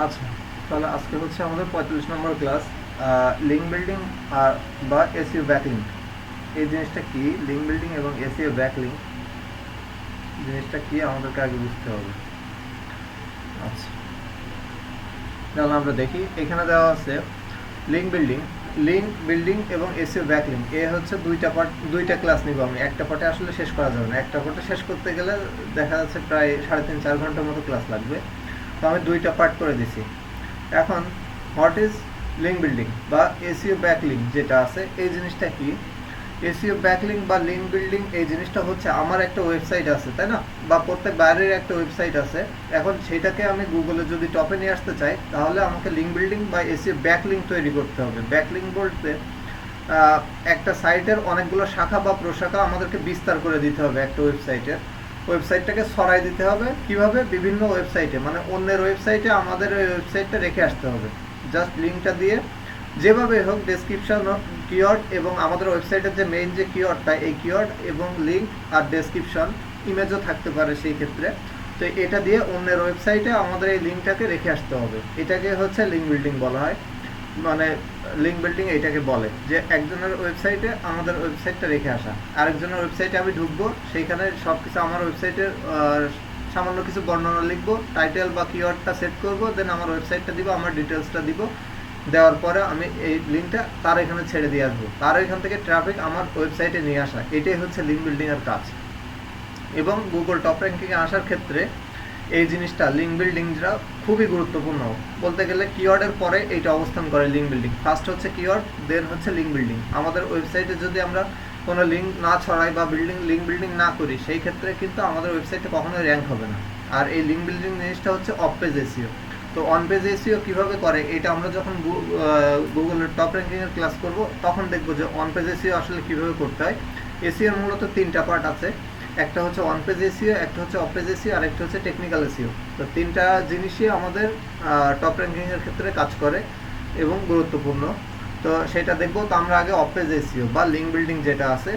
আচ্ছা, তাহলে আজকে হচ্ছে আমাদের 45 নম্বর ক্লাস। লিঙ্ক বিল্ডিং বা এসইও ব্যাকলিঙ্ক, এই জিনিসটা কি? লিঙ্ক বিল্ডিং এবং এসইও ব্যাকলিঙ্ক জিনিসটা কি আমাদেরকে আগে বুঝতে হবে। আচ্ছা, তাহলে আমরা দেখি, এখানে দেওয়া আছে লিঙ্ক বিল্ডিং এবং এসইও ব্যাকলিঙ্ক। এ হচ্ছে দুইটা ক্লাস নিব আমি। একটা পার্টে আসলে শেষ করা যাবে না, একটা পার্টে শেষ করতে গেলে দেখা যাচ্ছে প্রায় 3.5-4 ঘন্টার মতো ক্লাস লাগবে। তো আমি দুইটা পার্ট করে দিছি। এখন হোয়াট ইজ লিঙ্ক বিল্ডিং বা এসইও ব্যাকলিঙ্ক যেটা আছে, এই জিনিসটা কি? এসইও ব্যাকলিঙ্ক বা লিঙ্ক বিল্ডিং এই জিনিসটা হচ্ছে, আমার একটা ওয়েবসাইট আছে, তাই না? বা প্রত্যেক বাইরের একটা ওয়েবসাইট আছে। এখন সেটাকে আমি গুগলে যদি টপে নিয়ে আসতে চাই, তাহলে আমাকে লিঙ্ক বিল্ডিং বা এসইও ব্যাকলিঙ্ক তৈরি করতে হবে। ব্যাকলিঙ্ক বলতে একটা সাইটের অনেকগুলো শাখা বা প্রশাখা আমাদেরকে বিস্তার করে দিতে হবে। একটা ওয়েবসাইটটাকে ছড়াই দিতে হবে। কিভাবে? বিভিন্ন ওয়েবসাইটে, মানে অন্যের ওয়েবসাইটে আমাদের ওই ওয়েবসাইটটা রেখে আসতে হবে। জাস্ট লিঙ্কটা দিয়ে যেভাবে হোক, ডেসক্রিপশন কিওয়ার্ড এবং আমাদের ওয়েবসাইটের যে মেইন যে কিওয়ার্ডটা, এই কিওয়ার্ড এবং লিঙ্ক আর ডেসক্রিপশন, ইমেজও থাকতে পারে সেই ক্ষেত্রে। তো এটা দিয়ে অন্যের ওয়েবসাইটে আমাদের এই লিঙ্কটাকে রেখে আসতে হবে। এটাকে হচ্ছে লিঙ্ক বিল্ডিং বলা হয়। মানে লিঙ্ক বিল্ডিং এইটাকে বলে যে একজনের ওয়েবসাইটে আমাদের ওয়েবসাইটটা রেখে আসা। আরেকজনের ওয়েবসাইটে আমি ঢুকবো, সেইখানে সব কিছু আমার ওয়েবসাইটের সামান্য কিছু বর্ণনা লিখবো, টাইটেল বা কিওয়ার্ডটা সেট করবো, দেন আমার ওয়েবসাইটটা দিব, আমার ডিটেলসটা দিব। দেওয়ার পরে আমি এই লিঙ্কটা তার এখানে ছেড়ে দিয়ে আসবো, তার এখান থেকে ট্রাফিক আমার ওয়েবসাইটে নিয়ে আসা। এটাই হচ্ছে লিঙ্ক বিল্ডিং এর কাজ। এবং গুগল টপ র্যাঙ্কিংয়ে আসার ক্ষেত্রে এই জিনিসটা, লিঙ্ক বিল্ডিংটা খুবই গুরুত্বপূর্ণ। বলতে গেলে কিওয়ার্ডের পরে এইটা অবস্থান করে লিঙ্ক বিল্ডিং। ফার্স্ট হচ্ছে কিওয়ার্ড, দেন হচ্ছে লিঙ্ক বিল্ডিং। আমাদের ওয়েবসাইটে যদি আমরা কোনো লিঙ্ক না ছড়াই বা লিঙ্ক বিল্ডিং না করি, সেই ক্ষেত্রে কিন্তু আমাদের ওয়েবসাইটে কখনোই র্যাঙ্ক হবে না। আর এই লিঙ্ক বিল্ডিং জিনিসটা হচ্ছে অফ পেজ এসইও। তো অন পেজ এসইও কীভাবে করে, এটা আমরা যখন গুগলের টপ র্যাঙ্কিংয়ের ক্লাস করব, তখন দেখবো যে অন পেজ এসইও আসলে কীভাবে করতে হয়। এসইওর মূলত 3টা পার্ট আছে। একটা হচ্ছে অন পেজ এসইও, একটা হচ্ছে অফ পেজ এসইও, আর একটা হচ্ছে টেকনিক্যাল এসইও। তো 3টা জিনিসই আমাদের টপ র্যাঙ্কিংয়ের ক্ষেত্রে কাজ করে এবং গুরুত্বপূর্ণ। তো সেটা দেখবো। তো আমরা আগে অফ পেজ এসইও বা লিঙ্ক বিল্ডিং যেটা আছে,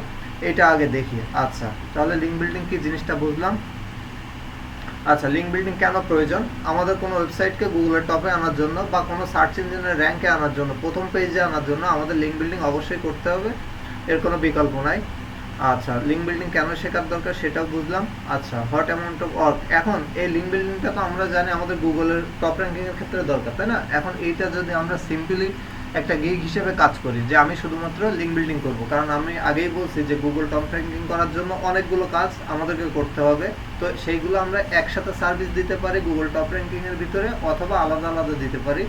এটা আগে দেখি। আচ্ছা, তাহলে লিঙ্ক বিল্ডিং কি জিনিসটা বুঝলাম। আচ্ছা, লিঙ্ক বিল্ডিং কেন প্রয়োজন? আমাদের কোনো ওয়েবসাইটকে গুগলের টপে আনার জন্য বা কোনো সার্চ ইঞ্জিনের র্যাঙ্কে আনার জন্য, প্রথম পেজে আনার জন্য আমাদের লিঙ্ক বিল্ডিং অবশ্যই করতে হবে, এর কোনো বিকল্প নাই। আচ্ছা, লিঙ্ক বিল্ডিং কেন শেখার দরকার সেটাও বুঝলাম। আচ্ছা, হোয়াট অ্যামাউন্ট অফ ওয়ার্ক। এখন এই লিঙ্ক বিল্ডিংটা তো আমরা জানি আমাদের গুগলের টপ র্যাঙ্কিংয়ের ক্ষেত্রে দরকার, তাই না? এখন এইটা যদি আমরা সিম্পলি একটা গিগ হিসেবে কাজ করি, যে আমি শুধুমাত্র লিঙ্ক বিল্ডিং করব, কারণ আমি আগেই বলছি যে গুগল টপ র্যাঙ্কিং করার জন্য অনেকগুলো কাজ আমাদেরকে করতে হবে। তো সেইগুলো আমরা একসাথে সার্ভিস দিতে পারি গুগল টপ র্যাঙ্কিংয়ের ভিতরে, অথবা আলাদা আলাদা দিতে পারি।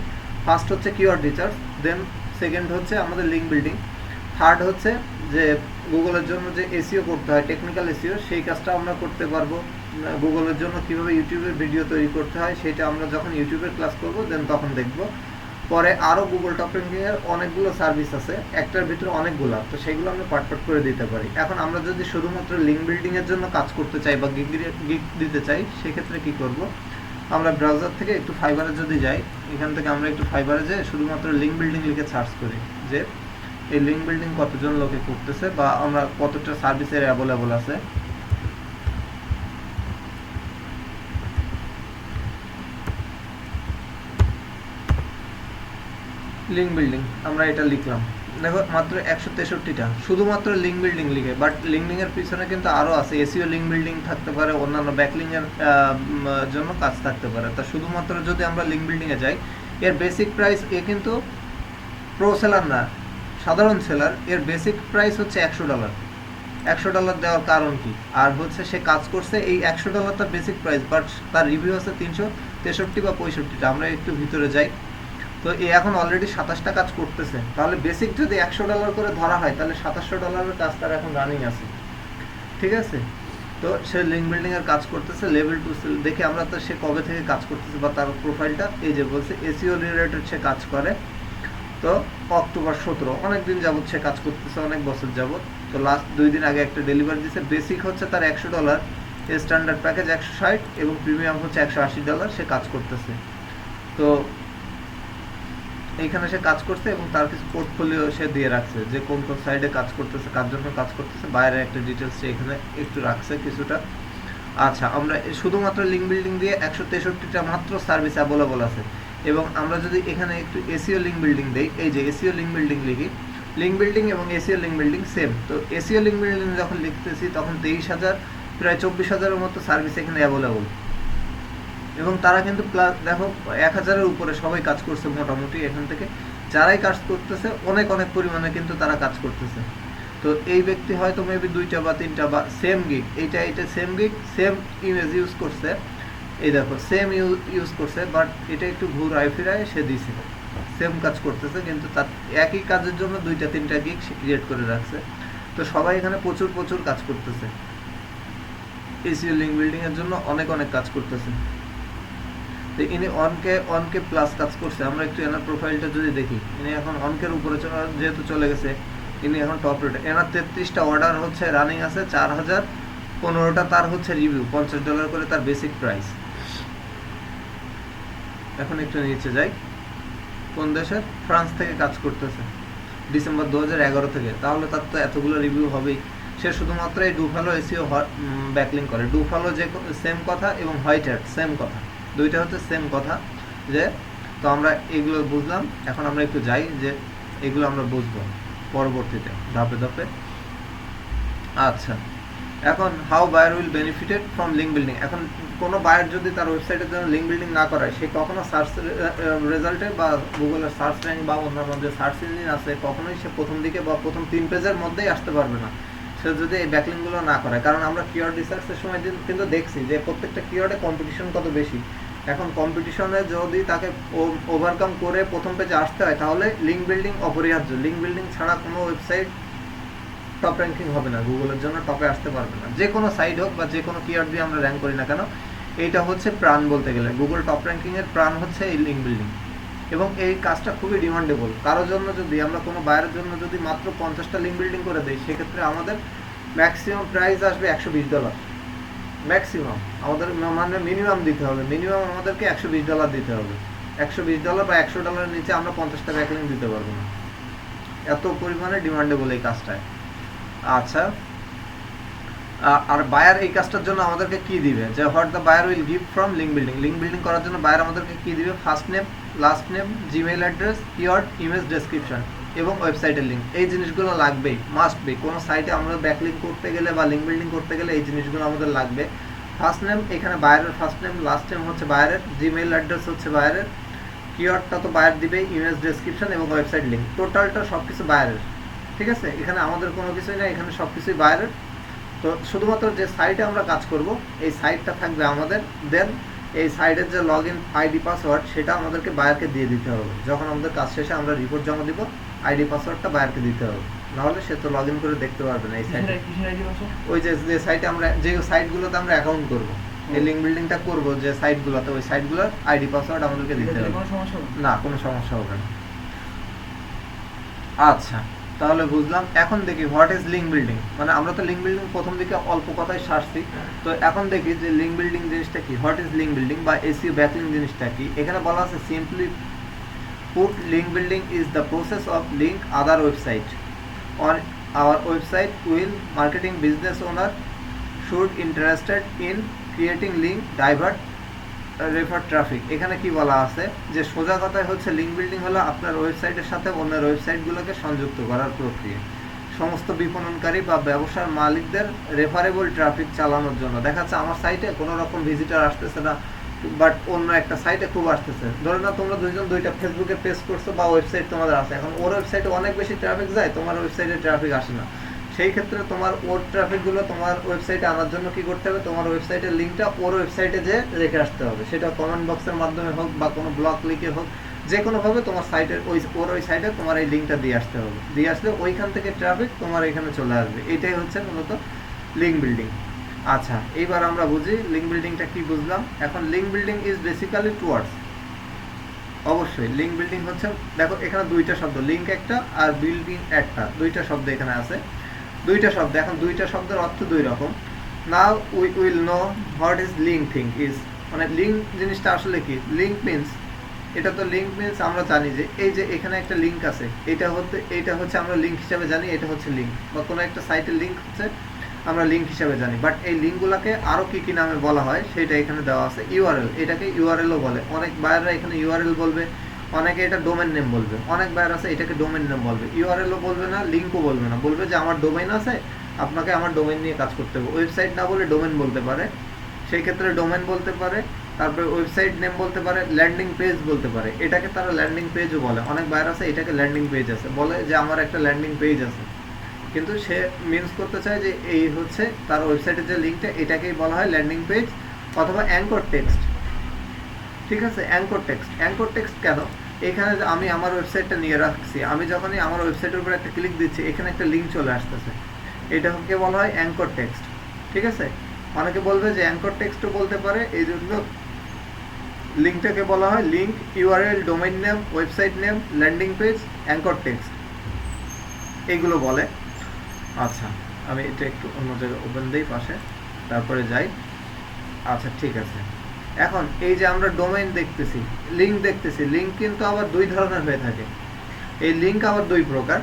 ফার্স্ট হচ্ছে কিওয়ার্ড রিসার্চ, দেন সেকেন্ড হচ্ছে আমাদের লিঙ্ক বিল্ডিং, থার্ড হচ্ছে যে গুগলের জন্য যে এসইও করতে হয়, টেকনিক্যাল এসইও, সেই কাজটা আমরা করতে পারবো। গুগলের জন্য কিভাবে ইউটিউবের ভিডিও তৈরি করতে হয়, সেটা আমরা যখন ইউটিউবের ক্লাস করব, দেন তখন দেখব। পরে আরও গুগল টপ র্যাঙ্কিংয়ের অনেকগুলো সার্ভিস আছে, একটার ভিতরে অনেকগুলো, তো সেগুলো আমরা পার্ট পার্ট করে দিতে পারি। এখন আমরা যদি শুধুমাত্র লিঙ্ক বিল্ডিংয়ের জন্য কাজ করতে চাই বা গিগ দিতে চাই, সেক্ষেত্রে কি করব? আমরা ব্রাউজার থেকে একটু ফাইবারে যদি যাই, এখান থেকে আমরা একটু ফাইবারে যাই, শুধুমাত্র লিঙ্ক বিল্ডিং লিখে সার্চ করি যে এই লিঙ্ক বিল্ডিং কতজন লোকে করতেছে বা আমরা কতটা সার্ভিসের অ্যাভেলেবল আছে। লিঙ্ক বিল্ডিং আমরা এটা লিখলাম, দেখো মাত্র 163টা শুধুমাত্র লিঙ্ক বিল্ডিং লিখে। বাট লিঙ্কডিং এর পিছনে কিন্তু আরো আছে, এসইও লিঙ্ক বিল্ডিং থাকতে পারে, অন্যান্য ব্যাকলিং এর জন্য কাজ থাকতে পারে। তা শুধুমাত্র যদি আমরা লিঙ্ক বিল্ডিং এ যাই, এর বেসিক প্রাইস, এ কিন্তু প্রো সেলার না, সাধারণ সেলার, এর বেসিক প্রাইস হচ্ছে $100। $100 দেওয়ার কারণ কি? আর হচ্ছে সে কাজ করছে, এই $100 তার বেসিক প্রাইস, বাট তার রিভিউ আছে 363 বা 65টা। আমরা একটু ভিতরে যাই, তো এ এখন অলরেডি 27টা কাজ করতেছে। তাহলে বেসিক যদি $100 করে ধরা হয়, তাহলে $2700 কাজ তার এখন রানিং আছে, ঠিক আছে? তো সে লিঙ্ক বিল্ডিং এর কাজ করতেছে লেভেল 2 সেল দেখে আমরা, তো সে কবে থেকে কাজ করতেছে বা তার প্রোফাইলটা, এই যে বলছে এসইও রিলেটেড সে কাজ করে। তো অক্টোবর 17, অনেকদিন যাবত সে কাজ করতেছে, অনেক বছর যাবত। তো লাস্ট 2 দিন আগে একটা ডেলিভারি দিয়েছে। বেসিক হচ্ছে তার $100, স্ট্যান্ডার্ড প্যাকেজ 160 এবং প্রিমিয়াম হচ্ছে $180 সে কাজ করতেছে। তো এইখানে সে কাজ করছে এবং তার কিছু পোর্টফোলিও সে দিয়ে রাখছে, যে কোন কোন সাইডে কাজ করতেছে, কার জন্য কাজ করতেছে, বাইরে একটা ডিটেলস সে এখানে একটু রাখছে কিছুটা। আচ্ছা, আমরা শুধুমাত্র লিঙ্ক বিল্ডিং দিয়ে 163টা মাত্র সার্ভিস অ্যাভেলেবল আছে। এবং আমরা যদি এখানে একটু এসইও লিঙ্ক বিল্ডিং দেই, এই যে এসইও লিঙ্ক বিল্ডিং লিখি, লিঙ্ক বিল্ডিং এবং এসইও লিঙ্ক বিল্ডিং সেম। তো এসইও লিঙ্ক বিল্ডিং যখন লিখতেছি তখন 23,000 প্রায় 24,000-এর মতো সার্ভিস এখানে অ্যাভেলেবল, এবং তারা কিন্তু প্লাস দেখো 1,000-এর উপরে সবাই কাজ করছে মোটামুটি। এখান থেকে যারাই কাজ করতেছে অনেক অনেক পরিমাণে কিন্তু তারা কাজ করতেছে। তো এই ব্যক্তি হয়তো মেবি 2টা বা 3টা বা সেম গিগ, এটা same gig, same image use করছে, এই দেখো সেম ইউজ করছে, বাট এটা একটু ঘুরায় ফিরায় সে দিছে, সেম কাজ করতেছে কিন্তু তার একই কাজের জন্য 2টা 3টা গিগ সে ক্রিয়েট করে রাখছে। তো সবাই এখানে প্রচুর প্রচুর কাজ করতেছে, এসইও লিঙ্ক বিল্ডিং এর জন্য অনেক অনেক কাজ করতেছে। তো ইনি অনকে প্লাস কাজ করছে। আমরা একটু এনার প্রোফাইলটা যদি দেখি, ইনি এখন অনকের উপরে যেহেতু চলে গেছে, ইনি এখন টপ রেটে। এনার 33টা অর্ডার হচ্ছে রানিং আছে, 4,000, 15টা তার হচ্ছে রিভিউ, $50 করে তার বেসিক প্রাইস। এখন একটু নিচে যাই, কোন দেশের? ফ্রান্স থেকে কাজ করতেছে ডিসেম্বর 2011 থেকে, তাহলে তার তো এতগুলো রিভিউ হবেই। সে শুধুমাত্র এই ডুফালো এসইও ব্যাকলিং করে। ডুফালো যে সেম কথা এবং হোয়াইট হ্যাট সেম কথা, দুইটা হচ্ছে সেম কথা। যে তো আমরা এগুলো বুঝলাম, এখন আমরা একটু যাই যে এগুলো আমরা বুঝবো পরবর্তীতে ধাপে ধাপে। আচ্ছা, এখন how buyer will benefited from link building. এখন কোনো বায়ার যদি তার ওয়েবসাইটের জন্য লিঙ্ক বিল্ডিং না করায়, সে কখনো সার্চ রেজাল্টে বা গুগলের সার্চ র্যাঙ্ক বা অন্যান্য যে সার্চ ইঞ্জিন আছে, কখনোই সে প্রথম দিকে বা প্রথম 3 পেজের মধ্যেই আসতে পারবে না, সে যদি এই ব্যাকলিংগুলো না করে। কারণ আমরা কিওয়ার্ড রিসার্চের সময় কিন্তু দেখছি যে প্রত্যেকটা কিওয়ার্ডে কম্পিটিশন কত বেশি। এখন কম্পিটিশনে যদি তাকে ওভারকাম করে প্রথম পেজে আসতে হয়, তাহলে লিঙ্ক বিল্ডিং অপরিহার্য। লিঙ্ক বিল্ডিং ছাড়া কোনো ওয়েবসাইট টপ র্যাঙ্কিং হবে না, গুগলের জন্য টপে আসতে পারবে না। যে কোনো সাইট হোক বা যে কোনো কিওয়ার্ড দিয়ে আমরা র্যাঙ্ক করি না কেন, এইটা হচ্ছে প্রাণ বলতে গেলে। গুগল টপ র্যাঙ্কিং এর প্রাণ হচ্ছে এই লিঙ্ক বিল্ডিং, এবং এই কাজটা খুবই ডিমান্ডেবল। কারোর জন্য যদি আমরা কোনো বায়ারের জন্য যদি মাত্র 50টা লিঙ্ক বিল্ডিং করে দিই, সেক্ষেত্রে আমাদের ম্যাক্সিমাম প্রাইস আসবে $120। ম্যাক্সিমাম আমাদের মানে মিনিমাম দিতে হবে, মিনিমাম আমাদেরকে $120 দিতে হবে। $120 বা $100 নিচে আমরা 50টা ব্যাকলিং দিতে পারবো না, এত পরিমাণে ডিমান্ডেবল এই কাজটায়। আচ্ছা, আর বায়ার এই কাজটার জন্য আমাদেরকে কি দিবে, যে what the buyer will give from link building. Link building করার জন্য বায়ার আমাদেরকে কি দিবে? First name, last name, Gmail address, keyword, image description এবং ওয়েবসাইটের লিঙ্ক। এই জিনিসগুলো লাগবেই, মাস্ট বি। কোনো সাইটে আমরা ব্যাকলিঙ্ক করতে গেলে বা লিঙ্ক বিল্ডিং করতে গেলে এই জিনিসগুলো আমাদের লাগবে। ফার্স্ট নেম, এখানে বায়ারের ফার্স্ট নেম, লাস্ট নেম হচ্ছে বায়ারের, জিমেইল অ্যাড্রেস হচ্ছে বায়ারের, কিওয়ার্ডটা তো বায়ার দিবে, ইমেজ ডেসক্রিপশন এবং ওয়েবসাইট লিঙ্ক, টোটালটা সব কিছু বায়ারের। ঠিক আছে, এখানে আমাদের কোনো কিছুই না, এখানে সব কিছুই বায়ারের। তো শুধুমাত্র যে সাইটে আমরা কাজ করব, এই সাইটটা থাকবে আমাদের। দেন এই সাইটের যে লগ ইন আইডি পাসওয়ার্ড, সেটা আমাদেরকে বায়ারকে দিয়ে দিতে হবে। যখন আমাদের কাজ শেষে আমরা রিপোর্ট জমা দিব, আইডি পাসওয়ার্ডটা বায়ারকে দিতে হবে, নাহলে সে তো লগ ইন করে দেখতে পারবে না এই সাইটে। ওই যে সাইটে আমরা, যে সাইটগুলোতে আমরা অ্যাকাউন্ট করব, এই লিঙ্ক বিল্ডিংটা করব, যে সাইটগুলোতে, ওই সাইটগুলোর আইডি পাসওয়ার্ড আমাদেরকে দিতে হবে। না, কোনো সমস্যা হবে না। আচ্ছা, তাহলে বুঝলাম। এখন দেখি হোয়াট ইজ লিঙ্ক বিল্ডিং। মানে আমরা তো লিঙ্ক বিল্ডিং প্রথম দিকে অল্প কথায় সারছি, তো এখন দেখি যে লিঙ্ক বিল্ডিং জিনিসটা কি, হোয়াট ইজ লিঙ্ক বিল্ডিং বা এসইও ব্যাকলিং জিনিসটা কি। এখানে বলা আছে simply put link building is the process of link other website on our website will marketing business owner should interested in creating link divert refer traffic. এখানে কি বলা আছে, যে সোজা কথায় হচ্ছে লিঙ্ক বিল্ডিং হলো আপনার ওয়েবসাইটের সাথে অন্যের ওয়েবসাইটগুলোকে সংযুক্ত করার প্রক্রিয়া, সমস্ত বিপণনকারী বা ব্যবসার মালিকদের রেফারেবল ট্রাফিক চালানোর জন্য। দেখা যাচ্ছে আমার সাইটে কোনো রকম ভিজিটর আসতেছে না, বাট অন্য একটা সাইটে খুব আসতেছে। ধরো না, তোমরা দুইটা ফেসবুকে পেজ করছো বা ওয়েবসাইট তোমাদের আছে, এখন ওর ওয়েবসাইটে অনেক বেশি ট্রাফিক যায়, তোমার ওয়েবসাইটে ট্রাফিক আসে না। সেই ক্ষেত্রে তোমার ওর ট্রাফিকগুলো তোমার ওয়েবসাইটে আনার জন্য কি করতে হবে, তোমার ওয়েবসাইটের লিঙ্কটা ওর ওয়েবসাইটে যে রেখে আসতে হবে, সেটা কমেন্ট বক্সের মাধ্যমে হোক বা কোনো ব্লগ লিখে হোক, যে কোনোভাবে তোমার সাইটের ওই সাইটে তোমার এই লিঙ্কটা দিয়ে আসতে হবে। দিয়ে আসলে ওইখান থেকে ট্রাফিক তোমার এখানে চলে আসবে। এটাই হচ্ছে মূলত লিঙ্ক বিল্ডিং। আচ্ছা, এইবার আমরা বুঝি লিঙ্ক বিল্ডিংটা কি বুঝলাম। এখন link building is basically towards, অবশ্যই লিঙ্ক বিল্ডিং হচ্ছে, দেখো এখানে দুইটা শব্দ, লিঙ্ক একটা আর বিল্ডিং একটা, দুইটা শব্দ এখানে আছে, দুইটা শব্দ। এখন দুইটা শব্দের অর্থ দুই রকম। Now we will know what is link thing is, মানে লিঙ্ক জিনিসটা আসলে কি। লিঙ্ক মিন্স, এটা তো লিঙ্ক মিন্স আমরা জানি যে এই যে এখানে একটা লিঙ্ক আছে, এইটা হচ্ছে আমরা লিঙ্ক হিসাবে জানি, এটা হচ্ছে লিঙ্ক। বা কোনো একটা সাইটের লিঙ্ক হচ্ছে আমরা লিঙ্ক হিসাবে জানি, বাট এই লিঙ্কগুলোকে আরও কী কী নামে বলা হয় সেটা এখানে দেওয়া আছে। ইউআরএল, এটাকে ইউআরএলও বলে, অনেক বায়াররা এখানে ইউআরএল বলবে, অনেকে এটা ডোমেন নেম বলবে, অনেক বায়ার আছে এটাকে ডোমেন নেম বলবে, ইউআরএলও বলবে না, লিঙ্কও বলবে না, বলবে যে আমার ডোমেন আছে, আপনাকে আমার ডোমেন নিয়ে কাজ করতে হবে। ওয়েবসাইট না বলে ডোমেন বলতে পারে, সেই ক্ষেত্রে ডোমেন বলতে পারে, তারপরে ওয়েবসাইট নেম বলতে পারে, ল্যান্ডিং পেজ বলতে পারে, এটাকে তারা ল্যান্ডিং পেজও বলে, অনেক বায়ার আছে এটাকে ল্যান্ডিং পেজ আছে, বলে যে আমার একটা ল্যান্ডিং পেজ আছে, কিন্তু সে মিনস করতে চায় যে এই হচ্ছে তার ওয়েবসাইটের যে লিঙ্কটা, এটাকেই বলা হয় ল্যান্ডিং পেজ অথবা অ্যাঙ্কর টেক্সট। ঠিক আছে, অ্যাঙ্কর টেক্সট। অ্যাঙ্কর টেক্সট কেন? এখানে আমি আমার ওয়েবসাইটটা নিয়ে রাখছি, আমি যখনই আমার ওয়েবসাইটের উপর একটা ক্লিক দিচ্ছি এখানে একটা লিঙ্ক চলে আসতেছে, এটাকে বলা হয় অ্যাঙ্কর টেক্সট। ঠিক আছে, অনেকে বলবে যে অ্যাঙ্কর টেক্সটও বলতে পারে, এই জন্য লিঙ্কটাকে বলা হয় link, URL, domain name, website name, landing page, anchor text, এইগুলো বলে। আচ্ছা, আমি এটা একটু অন্য জায়গায় ওপেন দিই পাশে, তারপরে যাই। আচ্ছা ঠিক আছে, এখন এই যে আমরা ডোমেইন দেখতেছি, লিঙ্ক দেখতেছি, লিঙ্ক কিন্তু আবার দুই ধরনের হয়ে থাকে। এই লিঙ্ক আবার দুই প্রকার,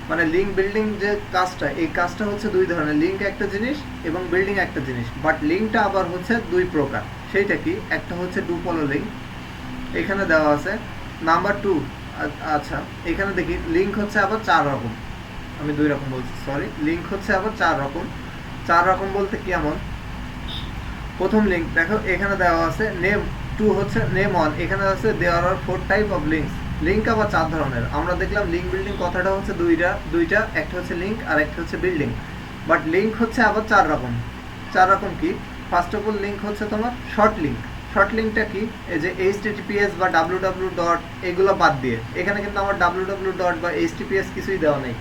মানে লিঙ্ক বিল্ডিং যে কাজটা, এই কাজটা হচ্ছে দুই ধরনের, লিঙ্ক একটা জিনিস এবং বিল্ডিং একটা জিনিস, বাট লিঙ্কটা আবার হচ্ছে দুই প্রকার। সেইটা কি? একটা হচ্ছে ডু ফলো লিঙ্ক, এখানে দেওয়া আছে নাম্বার 2। আচ্ছা, এখানে দেখি লিঙ্ক হচ্ছে আবার 4 রকম, আমি 2 রকম বলছি, সরি, লিঙ্ক হচ্ছে আবার 4 রকম। 4 রকম বলতে কেমন? প্রথম লিঙ্ক দেখো এখানে দেওয়া আছে নেম 2 হচ্ছে নেম 1, এখানে আছে দেওয়ার আর 4 টাইপ অফ লিঙ্কস। লিঙ্ক আবার 4 ধরনের, আমরা দেখলাম লিঙ্ক বিল্ডিং কথাটা হচ্ছে দুইটা, একটা হচ্ছে লিঙ্ক আর একটা হচ্ছে বিল্ডিং, বাট লিঙ্ক হচ্ছে আবার 4 রকম। 4 রকম কি? ফার্স্ট অফ অল লিঙ্ক হচ্ছে তোমার শর্ট লিঙ্ক। শর্ট লিঙ্কটা কি? এই যে https বা www ডট এগুলো বাদ দিয়ে, এখানে কিন্তু আমার www ডট বা https কিছুই দেওয়া নেই,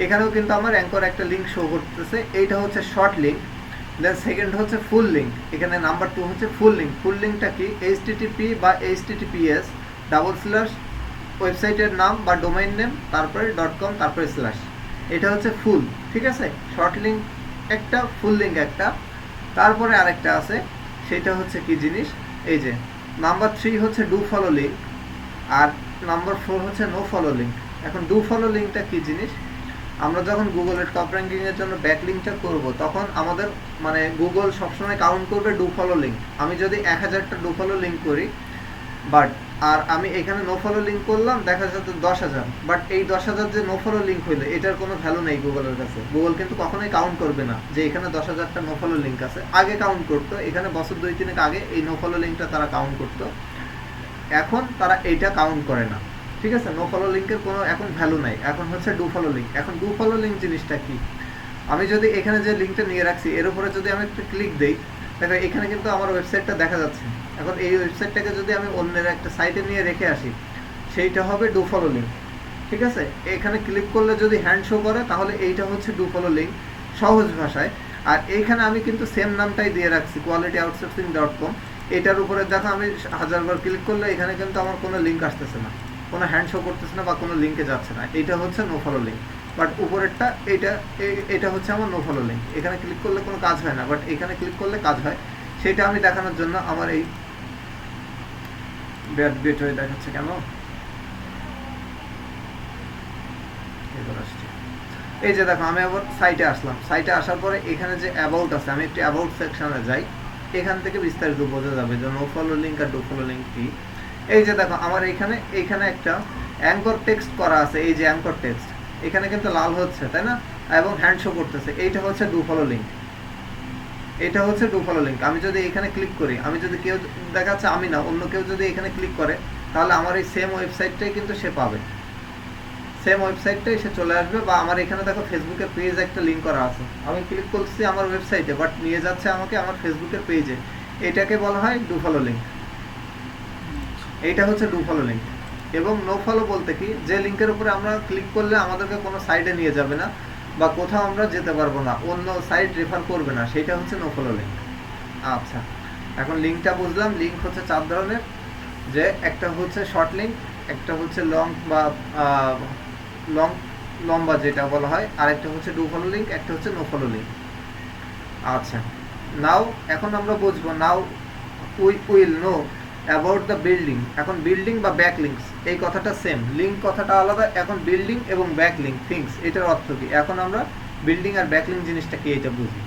এখানেও কিন্তু আমার অ্যাঙ্কর একটা লিঙ্ক শো করতেছে, এইটা হচ্ছে শর্ট লিঙ্ক। দেন সেকেন্ড হচ্ছে ফুল লিঙ্ক, এখানে নাম্বার 2 হচ্ছে ফুল লিঙ্ক। ফুল লিঙ্কটা কি? http বা https ডাবল স্ল্যাশ ওয়েবসাইটের নাম বা ডোমেইন নেম, তারপরে .com, তারপরে স্ল্যাশ, এটা হচ্ছে ফুল। ঠিক আছে, শর্ট লিঙ্ক একটা, ফুল লিঙ্ক একটা। তারপরে আরেকটা আছে, সেটা হচ্ছে কি জিনিস? এই যে নাম্বার 3 হচ্ছে ডু ফলো লিঙ্ক, আর নাম্বার 4 হচ্ছে নো ফলো লিঙ্ক। এখন ডু ফলো লিঙ্কটা কি জিনিস? আমরা যখন গুগলের টপ র্যাঙ্কিংয়ের জন্য ব্যাক লিঙ্কটা করব, তখন আমাদের মানে গুগল সবসময় কাউন্ট করবে ডু ফলো লিঙ্ক। আমি যদি 1000টা ডু ফলো লিঙ্ক করি, বাট আর আমি এখানে নো ফলো লিঙ্ক করলাম, দেখা যাচ্ছে 10,000, বাট এই 10,000 যে নো ফলো লিঙ্ক হইলে এটার কোনো ভ্যালু নেই গুগলের কাছে। গুগল কিন্তু কখনোই কাউন্ট করবে না যে এখানে 10,000টা নো ফলো লিঙ্ক আছে। আগে কাউন্ট করতো, এখানে বছর 2-3 আগে এই নো ফলো লিঙ্কটা তারা কাউন্ট করতো, এখন তারা এইটা কাউন্ট করে না। ঠিক আছে, নো ফলো লিঙ্কের কোনো এখন ভ্যালু নাই, এখন হচ্ছে ডু ফলো লিঙ্ক। এখন ডু ফলো লিঙ্ক জিনিসটা কি? আমি যদি এখানে যে লিঙ্কটা নিয়ে রাখছি এর উপরে যদি আমি একটা ক্লিক দিই, দেখো এখানে কিন্তু আমার ওয়েবসাইটটা দেখা যাচ্ছে। এখন এই ওয়েবসাইটটাকে যদি আমি অন্যের একটা সাইটে নিয়ে রেখে আসি, সেইটা হবে ডু ফলো লিঙ্ক। ঠিক আছে, এখানে ক্লিক করলে যদি হ্যান্ড শো করে, তাহলে এইটা হচ্ছে ডু ফলো লিঙ্ক সহজ ভাষায়। আর এইখানে আমি কিন্তু সেম নামটাই দিয়ে রাখছি, qualityoutsourcing.com। এটার উপরে দেখো আমি 1000 বার ক্লিক করলে এখানে কিন্তু আমার কোনো লিঙ্ক আসতেছে না, কোনো হ্যান্ড শো করতেছে না বা কোনো লিঙ্কে যাচ্ছে না, এটা হচ্ছে নো ফলো লিঙ্ক। বাট উপরেরটা এটা হচ্ছে আমার নো ফলো লিঙ্ক, এখানে ক্লিক করলে কোনো কাজ হয় না, বাট এখানে ক্লিক করলে কাজ হয়। সেটা আমি দেখানোর জন্য আমার এই বেট হয়ে দেখাচ্ছে কেন, এই যে দেখো আমি আবার সাইটে আসলাম। সাইটে আসার পরে এখানে যে অ্যাবাউট আছে, আমি একটু অ্যাবাউট সেকশনে যাই, এখান থেকে বিস্তারিত বোঝা যাবে যে নো ফলো লিঙ্ক আর ডু ফলো লিঙ্ক কি। এই যে দেখো আমার এইখানে একটা অ্যাঙ্কর টেক্সট করা আছে, এই যে অ্যাঙ্কর টেক্সট এখানে কিন্তু লাল হচ্ছে, তাই না, এবং হ্যান্ড শো করতেছে, এইটা হচ্ছে ডু ফলো লিঙ্ক। এটা হচ্ছে ডু ফলো লিঙ্ক। আমি যদি এখানে ক্লিক করি, আমি যদি কেউ দেখাচ্ছে আমি না, অন্য কেউ যদি এখানে ক্লিক করে, তাহলে আমার এই সেম ওয়েবসাইটটাই কিন্তু সে পাবে, সেম ওয়েবসাইটটাই সে চলে আসবে। বা আমার এখানে দেখো ফেসবুকের পেজ একটা লিঙ্ক করা আছে, আমি ক্লিক করছি আমার ওয়েবসাইটে, বাট নিয়ে যাচ্ছে আমাকে আমার ফেসবুকের পেজে, এটাকে বলা হয় ডু ফলো লিঙ্ক। এইটা হচ্ছে ডু ফলো লিঙ্ক। এবং নো ফলো বলতে কি? যে লিঙ্কের উপরে আমরা ক্লিক করলে আমাদেরকে কোনো সাইটে নিয়ে যাবে না বা কোথাও আমরা যেতে পারবো না, অন্য সাইট রেফার করবে না, সেটা হচ্ছে নো ফলো লিঙ্ক। আচ্ছা, এখন লিঙ্কটা বুঝলাম। লিঙ্ক হচ্ছে 4 ধরনের, যে একটা হচ্ছে শর্ট লিঙ্ক, একটা হচ্ছে লং বা লম্বা যেটা বলা হয়, আরেকটা হচ্ছে ডু ফলো লিঙ্ক, একটা হচ্ছে নো ফলো লিঙ্ক। আচ্ছা, নাও এখন আমরা বুঝবো, now we will know about the building. এখন বিল্ডিং বা ব্যাক লিঙ্কস এই কথাটা সেম, লিঙ্ক কথাটা আলাদা, এখন বিল্ডিং এবং ব্যাক লিঙ্ক থিংস এটার অর্থ কি এখন আমরা বিল্ডিং আর ব্যাকলিং জিনিসটা কি এটা বুঝি।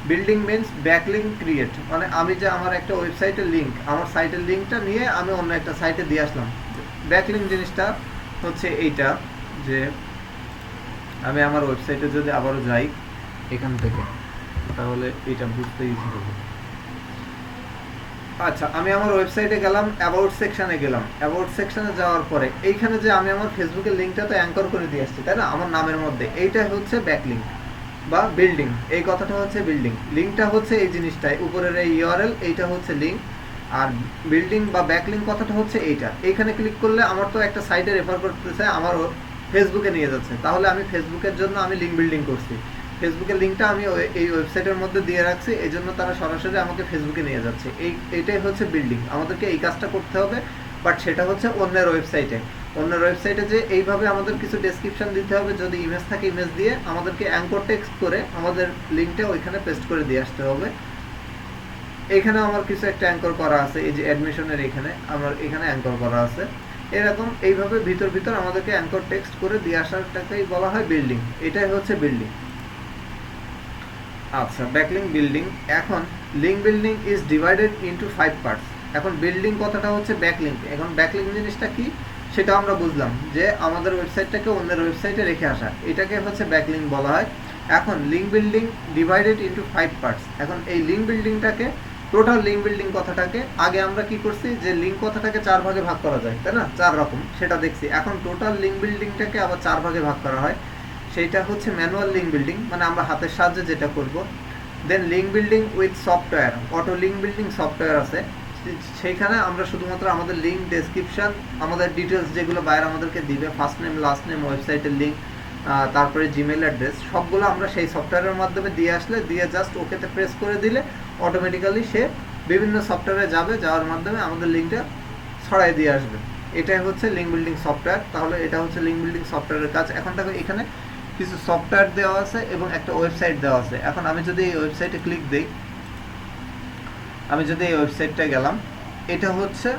বিল্ডিং মিনস ব্যাকলিং ক্রিয়েট, মানে আমি যে আমার একটা ওয়েবসাইটের লিঙ্ক, আমার সাইটের লিঙ্কটা নিয়ে আমি অন্য একটা সাইটে দিয়ে আসলাম। ব্যাকলিং জিনিসটা হচ্ছে এইটা, যে আমি আমার ওয়েবসাইটে যদি আবারও যাই এখান থেকে, তাহলে এটা বুঝতে ইজি হবে। আচ্ছা, আমি আমার ওয়েবসাইটে গেলাম, অ্যাবাউট সেকশনে গেলাম। অ্যাবাউট সেকশনে যাওয়ার পরে এইখানে যে আমি আমার ফেসবুকের লিঙ্কটা তো অ্যাঙ্কর করে দিয়ে আসছি, তাই না, আমার নামের মধ্যে। এইটা হচ্ছে ব্যাকলিঙ্ক বা বিল্ডিং। এই কথাটা হচ্ছে বিল্ডিং, লিঙ্কটা হচ্ছে এই জিনিসটাই, উপরের এই ইউআরএল, এইটা হচ্ছে লিঙ্ক। আর বিল্ডিং বা ব্যাকলিঙ্ক কথাটা হচ্ছে এইটা। এইখানে ক্লিক করলে আমার তো একটা সাইটে রেফার করতেছে, আমার ফেসবুকে নিয়ে যাচ্ছে। তাহলে আমি ফেসবুকের জন্য আমি লিঙ্ক বিল্ডিং করছি, ফেসবুকের লিঙ্কটা আমি এই ওয়েবসাইটের মধ্যে দিয়ে রাখছি, এই জন্য তারা সরাসরি আমাকে ফেসবুকে নিয়ে যাচ্ছে। এইটাই হচ্ছে বিল্ডিং। আমাদেরকে এই কাজটা করতে হবে, বাট সেটা হচ্ছে অন্যের ওয়েবসাইটে। অন্যের ওয়েবসাইটে যে এইভাবে আমাদের কিছু ডেসক্রিপশন দিতে হবে, যদি ইমেজ থাকে ইমেজ দিয়ে আমাদেরকে অ্যাঙ্কর টেক্সট করে আমাদের লিঙ্কটা ওইখানে পেস্ট করে দিয়ে আসতে হবে। এখানে আমার কিছু একটা অ্যাঙ্কর করা আছে, এই যে অ্যাডমিশনের এখানে আমার এখানে অ্যাঙ্কর করা আছে। এরকম এইভাবে ভিতর আমাদেরকে অ্যাঙ্কর টেক্সট করে দিয়ে আসাটাকেই বলা হয় বিল্ডিং। এটাই হচ্ছে বিল্ডিং। আচ্ছা, ব্যাকলিং বিল্ডিং। এখন link building is divided into 5 parts. এখন বিল্ডিং কথাটা হচ্ছে ব্যাকলিং। এখন ব্যাকলিং জিনিসটা কি সেটা আমরা বুঝলাম, যে আমাদের ওয়েবসাইটটাকে অন্যের ওয়েবসাইটে রেখে আসা, এটাকে হচ্ছে ব্যাকলিং বলা হয়। এখন link building divided into 5 parts. এখন এই লিঙ্ক বিল্ডিংটাকে, টোটাল লিঙ্ক বিল্ডিং কথাটাকে আগে আমরা কি করছি, যে লিঙ্ক কথাটাকে 4 ভাগে ভাগ করা যায়, তাই না, 4 রকম, সেটা দেখছি। এখন টোটাল লিঙ্ক বিল্ডিংটাকে আবার 4 ভাগে ভাগ করা হয়। সেইটা হচ্ছে ম্যানুয়াল লিঙ্ক বিল্ডিং, মানে আমরা হাতের সাহায্যে যেটা করব। Then link building with software, auto link building software আছে, সেইখানে আমরা শুধুমাত্র আমাদের লিঙ্ক, ডেসক্রিপশন, আমাদের ডিটেলস যেগুলো বাইরে আমাদেরকে দিবে, ফার্স্ট নেম, লাস্ট নেম, ওয়েবসাইটের লিঙ্ক, তারপরে জিমেল অ্যাড্রেস, সবগুলো আমরা সেই সফটওয়্যারের মাধ্যমে দিয়ে আসলে, দিয়ে জাস্ট ওকেতে প্রেস করে দিলে অটোমেটিক্যালি সে বিভিন্ন সফটওয়্যারে যাবে, যাওয়ার মাধ্যমে আমাদের লিঙ্কটা ছড়াই দিয়ে আসবে। এটাই হচ্ছে লিঙ্ক বিল্ডিং সফটওয়্যার। তাহলে এটা হচ্ছে লিঙ্ক বিল্ডিং সফটওয়্যারের কাজ। এখন দেখো এখানে কিছু সফটওয়্যার দেওয়া আছে এবং একটা ওয়েবসাইট দেওয়া আছে। এখন আমি যদি এই ওয়েবসাইটে ক্লিক দিই, আমি যদি এই ওয়েবসাইটটা গেলাম, এটা হচ্ছে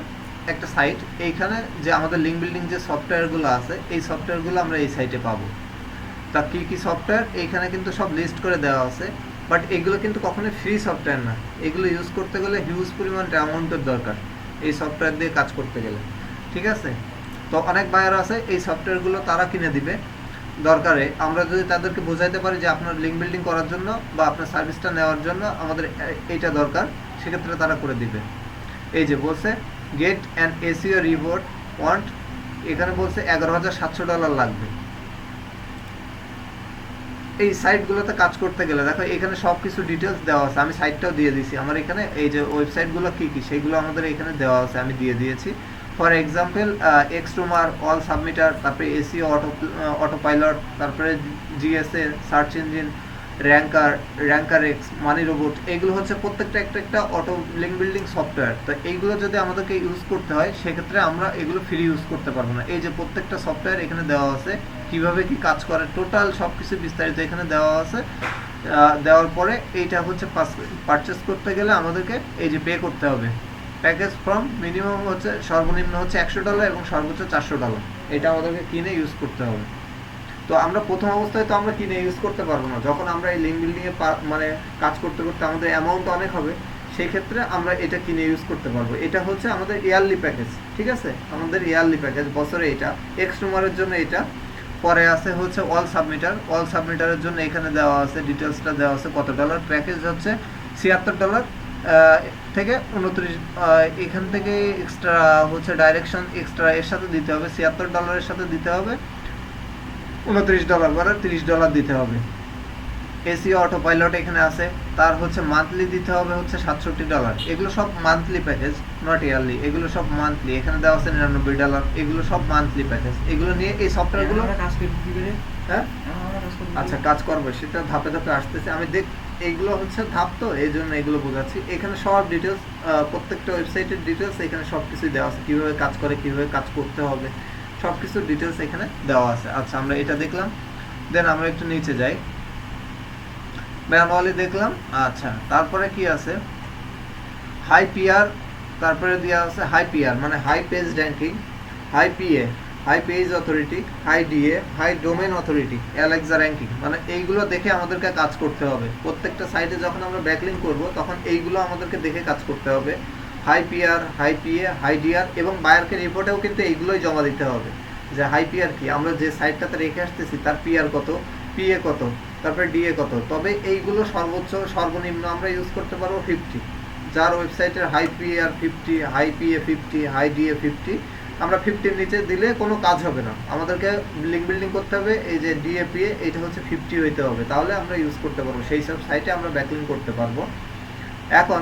একটা সাইট। এইখানে যে আমাদের লিঙ্ক বিল্ডিং যে সফটওয়্যারগুলো আছে, এই সফটওয়্যারগুলো আমরা এই সাইটে পাবো। তা কী কী সফটওয়্যার এইখানে কিন্তু সব লিস্ট করে দেওয়া আছে, বাট এগুলো কিন্তু কখনোই ফ্রি সফটওয়্যার না। এগুলো ইউজ করতে গেলে হিউজ পরিমাণ অ্যামাউন্টের দরকার এই সফটওয়্যার দিয়ে কাজ করতে গেলে, ঠিক আছে। তো অনেক বায়ার আছে, এই সফটওয়্যারগুলো তারা কিনে দিবে। দরকারে আমরা যদি তাদেরকে বোঝাইতে পারি যে আপনার লিঙ্ক বিল্ডিং করার জন্য বা আপনার সার্ভিসটা নেওয়ার জন্য আমাদের এইটা দরকার, সেক্ষেত্রে তারা করে দিবে। এই যে বলছে get and SEO report want, এখানে বলছে $11,700 লাগবে এই সাইটগুলোতে কাজ করতে গেলে। দেখো এখানে সব কিছু ডিটেলস দেওয়া আছে, আমি সাইটটাও দিয়ে দিয়েছি আমার এখানে। এই যে ওয়েবসাইটগুলো কী কী সেইগুলো আমাদের এখানে দেওয়া আছে, আমি দিয়ে দিয়েছি। For example Xrumer, all submitter, তারপরে এসিও অটো পাইলট, তারপরে GSA, search engine, ranker X, money robot, এগুলো হচ্ছে প্রত্যেকটা একটা অটো লিঙ্ক বিল্ডিং সফটওয়্যার। তো এইগুলো যদি আমাদেরকে ইউজ করতে হয়, সেক্ষেত্রে আমরা এগুলো ফ্রি ইউজ করতে পারবো না। এই যে প্রত্যেকটা সফটওয়্যার এখানে দেওয়া আছে, কিভাবে কি কাজ করে টোটাল সব কিছু বিস্তারিত এখানে দেওয়া আছে। দেওয়ার পরে এইটা হচ্ছে পারচেস করতে গেলে আমাদেরকে এই যে পে করতে হবে। প্যাকেজ ফ্রম মিনিমাম হচ্ছে, সর্বনিম্ন হচ্ছে $100 এবং সর্বোচ্চ $400। এটা আমাদেরকে কিনে ইউজ করতে হবে। তো আমরা প্রথম অবস্থায় তো আমরা কিনে ইউজ করতে পারবো না, যখন আমরা এই লিঙ্ক বিল্ডিংয়ে মানে কাজ করতে করতে আমাদের অ্যামাউন্ট অনেক হবে, সেই ক্ষেত্রে আমরা এটা কিনে ইউজ করতে পারবো। এটা হচ্ছে আমাদের ইয়ারলি প্যাকেজ, ঠিক আছে, আমাদের ইয়ারলি প্যাকেজ বছরে এটা। এক্সট্রুমারের জন্য এটা। পরে আছে হচ্ছে অল সাবমিটারের জন্য এখানে দেওয়া আছে, ডিটেলসটা দেওয়া আছে কত ডলার। প্যাকেজ হচ্ছে $76 থেকে 29, এখান থেকে এক্সট্রা হচ্ছে ডাইরেকশন এক্সট্রা এর সাথে দিতে হবে, $76 সাথে দিতে হবে, $29 করে $30 দিতে হবে। এসিও অটো পাইলট এখানে আছে, তার হচ্ছে মান্থলি দিতে হবে হচ্ছে $67। এগুলো সব মান্থলি প্যাকেজ, নট ইয়ারলি, এগুলো সব মান্থলি। এখানে দেওয়া আছে $99, এগুলো সব মান্থলি প্যাকেজ। এগুলো নিয়ে এই সফটওয়্যারগুলো হ্যাঁ আচ্ছা কাজ করবে, সেটা ধাপে ধাপে আসতেছে। আমি এইগুলো হচ্ছে ধাপ, তো এই জন্য এগুলো বোঝাচ্ছি। এখানে সব ডিটেলস, প্রত্যেকটা ওয়েবসাইটের ডিটেলস এখানে সব কিছুই দেওয়া আছে, কীভাবে কাজ করে, কীভাবে কাজ করতে হবে, সব কিছু ডিটেলস এখানে দেওয়া আছে। আচ্ছা আমরা এটা দেখলাম, দেন আমরা একটু নিচে যাই, ম্যানুয়ালি দেখলাম। আচ্ছা তারপরে কি আছে, হাই পিআর, তারপরে দেওয়া আছে হাই পিআর মানে high page ranking, high PA high page authority, high DA, high domain authority, Alexa ranking, মানে এইগুলো দেখে আমাদেরকে কাজ করতে হবে। প্রত্যেকটা সাইটে যখন আমরা ব্যাকলিং করব তখন এইগুলো আমাদেরকে দেখে কাজ করতে হবে। High PR, high PA, high DR, এবং বায়ারকে রিপোর্টেও কিন্তু এইগুলোই জমা দিতে হবে যে হাই পিআর কি, আমরা যে সাইটটাতে রেখে আসতেছি তার পিআর কত, পিএ কত, তারপরে ডিএ কত। তবে এইগুলো সর্বোচ্চ সর্বনিম্ন আমরা ইউজ করতে পারবো 50। যার ওয়েবসাইটের high PR 50, high PA 50, high DA 50, আমরা 50-র নিচে দিলে কোনো কাজ হবে না। আমাদেরকে লিঙ্ক বিল্ডিং করতে হবে, এই যে ডিএপিএ এইটা হচ্ছে 50 হইতে হবে, তাহলে আমরা ইউজ করতে পারবো, সেই সব সাইটে আমরা ব্যাকলিং করতে পারবো। এখন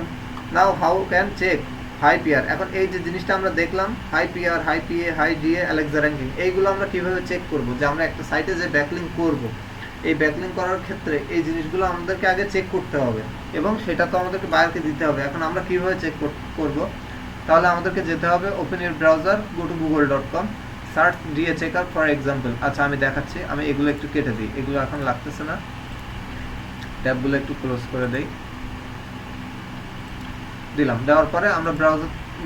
now how can check high PR. এখন এই যে জিনিসটা আমরা দেখলাম, high PR, high PA, high DA, Alexa ranking, এইগুলো আমরা কিভাবে চেক করব যে আমরা একটা সাইটে যে ব্যাকলিং করব, এই ব্যাকলিং করার ক্ষেত্রে এই জিনিসগুলো আমাদেরকে আগে চেক করতে হবে এবং সেটা তো আমাদেরকে বায়ারকে দিতে হবে। এখন আমরা কিভাবে চেক করব, তাহলে আমাদেরকে যেতে হবে open your browser, go to google.com, search DA checker for example. আচ্ছা আমি দেখাচ্ছি, আমি এগুলো একটু কেটে দিই, এগুলো এখন লাগতেছে না, ট্যাবগুলো একটু ক্লোজ করে দেই, দিলাম। দেওয়ার পরে আমরা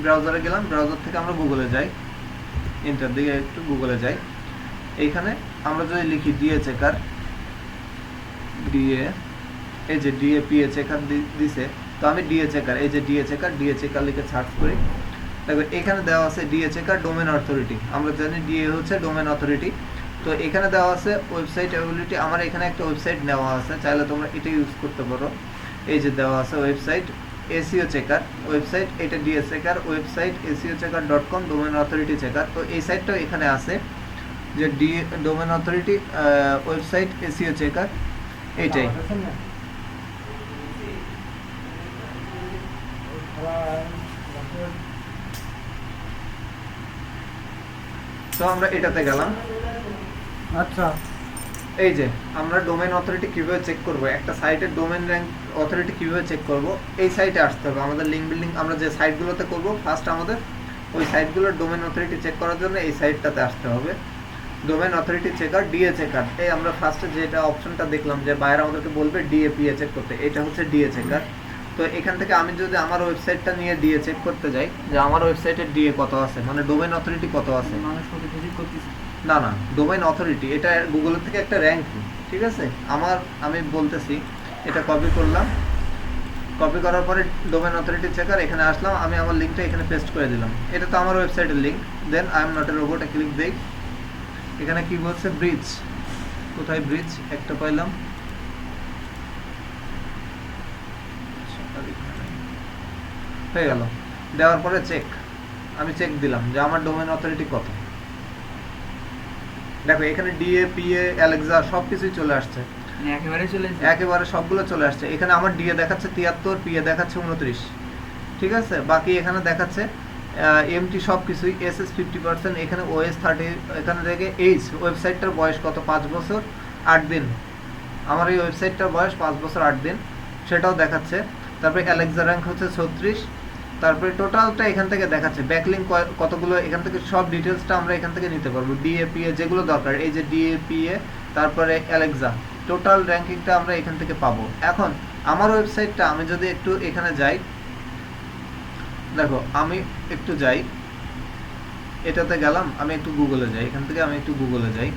ব্রাউজারে গেলাম, ব্রাউজার থেকে আমরা গুগলে যাই, ইন্টার দিয়ে একটু গুগলে যাই। এইখানে আমরা যদি লিখি ডিএ চেকার, ডিএ, এই যে ডিএপিএ চেকার দিছে, তো আমি ডিএ চেকার, এই যে ডিএ চেকার লিখে সার্চ করি, দেখো এখানে দেওয়া আছে ডিএ চেকার ডোমেন অথরিটি। আমরা জানি ডিএ হচ্ছে ডোমেন অথরিটি। তো এখানে দেওয়া আছে ওয়েবসাইট অ্যাবিলিটি, আমার এখানে একটা ওয়েবসাইট নেওয়া আছে, চাইলে তোমরা এটা ইউজ করতে পারো। এই যে দেওয়া আছে ওয়েবসাইট এসইও চেকার ওয়েবসাইট, এটা DA checker website SEOchecker.com domain authority checker. তো এই সাইটটাও এখানে আছে যে DA domain authority website SEO checker, এইটাই। তো আমরা এটাতে গেলাম। আচ্ছা, এই যে আমরা ডোমেন অথরিটি কিভাবে চেক করব, একটা সাইটের ডোমেন র্যাঙ্ক অথরিটি কিভাবে চেক করব, এই সাইটে আসতে হবে। আমাদের লিঙ্ক বিল্ডিং আমরা যে সাইটগুলোতে করব, ফার্স্ট আমাদের ওই সাইটগুলোর ডোমেন অথরিটি চেক করার জন্য এই সাইটটাতে আসতে হবে। Domain authority checker, DA checker, এই আমরা ফার্স্টে যেটা অপশনটা দেখলাম যে বাইরে আমাদেরকে বলবে ডিএপিএ চেক করতে, এটা হচ্ছে ডিএ চেকার। তো এখান থেকে আমি যদি আমার ওয়েবসাইটটা নিয়ে ডিএ চেক করতে যাই যে আমার ওয়েবসাইটের ডিএ কত আছে, মানে ডোমেন অথরিটি কত আছে, না না ডোমেন অথরিটি এটা গুগলের থেকে একটা র্যাঙ্কিং, ঠিক আছে। আমি বলতেছি, এটা কপি করলাম, কপি করার পরে ডোমেন অথরিটি চেকার, এখানে আসলাম, আমি আমার লিঙ্কটা এখানে পেস্ট করে দিলাম, এটা তো আমার ওয়েবসাইটের link. Then I am not a রোবটে ক্লিক দেই, এখানে কি বলছে ব্রিজ, কোথায় ব্রিজ, একটা পাইলাম, হয়ে গেল। দেওয়ার পরে চেক, আমি চেক দিলাম যে আমার ডোমেন অথরিটি কত। দেখো এখানে ডিএ, পিএ, অ্যালেক্সা সবকিছুই চলে আসছে, একেবারে সবগুলো চলে আসছে। এখানে আমার ডিএ দেখাচ্ছে 73, পিএ দেখাচ্ছে 29, ঠিক আছে। বাকি এখানে দেখাচ্ছে এমটি সবকিছুই, এসএস 50%, এখানে ওএস 30, এখানে দেখে এইচ, ওয়েবসাইটটার বয়স কত, 5 বছর 8 দিন, আমার এই ওয়েবসাইটটার বয়স 5 বছর 8 দিন, সেটাও দেখাচ্ছে। তারপরে অ্যালেক্সা র্যাঙ্ক হচ্ছে 36, তারপরে টোটালটা এখান থেকে দেখাচ্ছে, ব্যাকলিং কতগুলো, এখান থেকে সব ডিটেলসটা আমরা এখান থেকে নিতে পারবো। ডিএপিএ যেগুলো দরকার, এই যে ডিএপিএ, তারপরে অ্যালেক্সা, টোটাল র্যাঙ্কিংটা আমরা এখান থেকে পাবো। এখন আমার ওয়েবসাইটটা আমি যদি একটু এখানে যাই, দেখো আমি একটু যাই, এটাতে গেলাম, আমি একটু গুগলে যাই, এখান থেকে আমি একটু গুগলে যাই,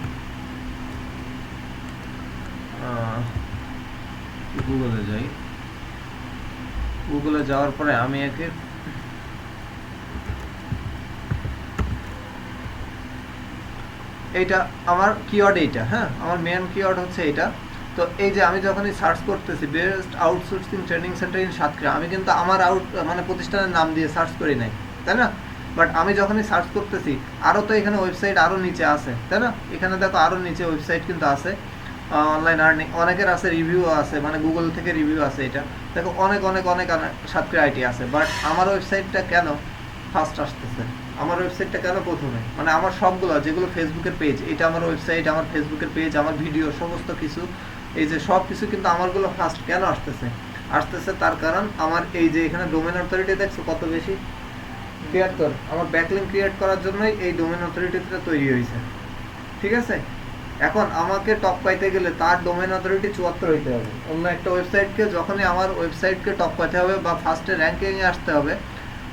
গুগলে যাওয়ার পরে আমি একে এইটা আমার কিওয়ার্ড, এইটা হ্যাঁ আমার মেন কিওয়ার্ড হচ্ছে এইটা। তো এই যে আমি যখনই সার্চ করতেছি best outsourcing training centre in Satkhira, আমি কিন্তু আমার মানে প্রতিষ্ঠানের নাম দিয়ে সার্চ করি নাই, তাই না। বাট আমি যখনই সার্চ করতেছি, আরও তো এখানে ওয়েবসাইট আরও নিচে আছে, তাই না। এখানে দেখো আরও নিচে ওয়েবসাইট কিন্তু আছে, অনলাইন আর্নিং অনেকের আছে, রিভিউ আছে, মানে গুগল থেকে রিভিউ আছে। এটা দেখো অনেক অনেক অনেক সাতক্ষীরা আইটি আছে, বাট আমার ওয়েবসাইটটা কেন ফার্স্ট আসতেছে, আমার ওয়েবসাইটটা কেন প্রথমে, মানে আমার সবগুলো যেগুলো ফেসবুকের পেজ, এটা আমার ওয়েবসাইট, আমার ফেসবুকের পেজ, আমার ভিডিও সমস্ত কিছু, এই যে সব কিছু কিন্তু আমারগুলো ফার্স্ট কেন আসতেছে তার কারণ আমার এই যে এখানে ডোমেন অথরিটি দেখছো কত বেশি, 73, আমার ব্যাকলিং ক্রিয়েট করার জন্যই এই ডোমেন অথরিটিটা তৈরি হয়েছে, ঠিক আছে। এখন আমাকে টপ পাইতে গেলে তার ডোমেন অথরিটি 74 হইতে হবে। অন্য একটা ওয়েবসাইটকে যখনই আমার ওয়েবসাইটকে টপ পাইতে হবে বা ফার্স্টে র্যাঙ্কিংয়ে আসতে হবে,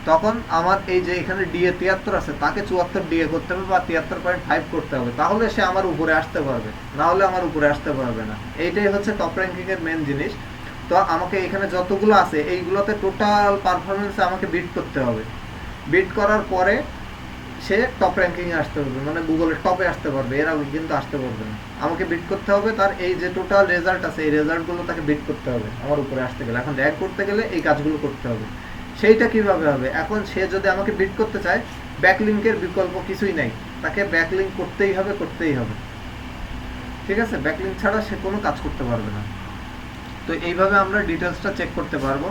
তখন আমার এই যে এখানে ডিএ 73 আছে তাকে 74 ডিএ করতে হবে বা 73.5 করতে হবে, তাহলে সে আমার উপরে আসতে পারবে, না হলে আমার উপরে আসতে পারবে না। এইটাই হচ্ছে টপ র্যাঙ্কিং এর মেন জিনিস। তো আমাকে এখানে যতগুলো আছে এইগুলোতে টোটাল পারফরমেন্সে আমাকে বিট করতে হবে। বিট করার পরে সে টপ র্যাঙ্কিং এ আসতে পারবে, মানে গুগলের টপে আসতে পারবে, এর আগে কিন্তু আসতে পারবে না। আমাকে বিট করতে হবে, তার এই যে টোটাল রেজাল্ট আছে এই রেজাল্টগুলো তাকে বিট করতে হবে আমার উপরে আসতে গেলে। এখন র্যাঙ্ক করতে গেলে এই কাজগুলো করতে হবে। সেইটা কিভাবে হবে? এখন সে যদি আমাকে বিট করতে চায়, ব্যাকলিংকের বিকল্প কিছুই নাই, তাকে ব্যাকলিংক করতেই হবে, করতেই হবে। ঠিক আছে, ব্যাকলিংক ছাড়া সে কোনো কাজ করতে পারবে না। তো এইভাবে আমরা ডিটেলসটা চেক করতে পারবো।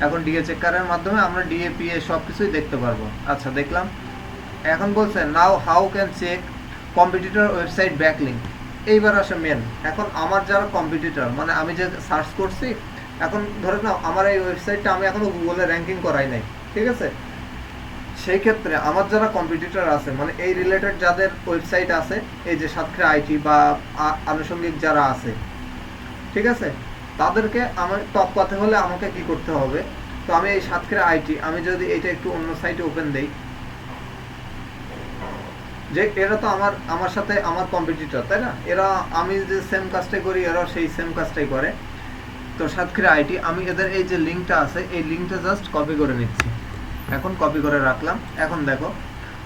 এখন ডিএ চেকারের মাধ্যমে আমরা ডিএপিএ সব কিছুই দেখতে পারবো। আচ্ছা, দেখলাম। এখন বলছে now how can check competitor website backlink. এইবার আসে মেন। এখন আমার যারা কম্পিটিটর, মানে আমি যে সার্চ করছি, এখন ধরে নাও আমার এই ওয়েবসাইটটা আমি এখনো গুগলে র্যাঙ্কিং করাই নাই, ঠিক আছে? সেই ক্ষেত্রে আমার যারা কম্পিটিটর আছে, মানে এই রিলেটেড যাদের ওয়েবসাইট আছে, এই যে সাতক্ষীরা আইটি বা আনুষঙ্গিক যারা আছে, ঠিক আছে, তাদেরকে আমার টপ পাতে হলে আমাকে কি করতে হবে? তো আমি এই সাতক্ষীরা আইটি, আমি যদি এটা একটু অন্য সাইটে ওপেন দেই, যে এরা তো আমার সাথে আমার কম্পিটিটর, তাই না? এরা আমি যে সেম কাজটাই করি এরাও সেই সেম কাজটাই করে। তো সাতক্ষীরা আইটি, আমি এদের এই যে লিঙ্কটা আছে এই লিঙ্কটা জাস্ট কপি করে নিচ্ছি। এখন কপি করে রাখলাম। এখন দেখো,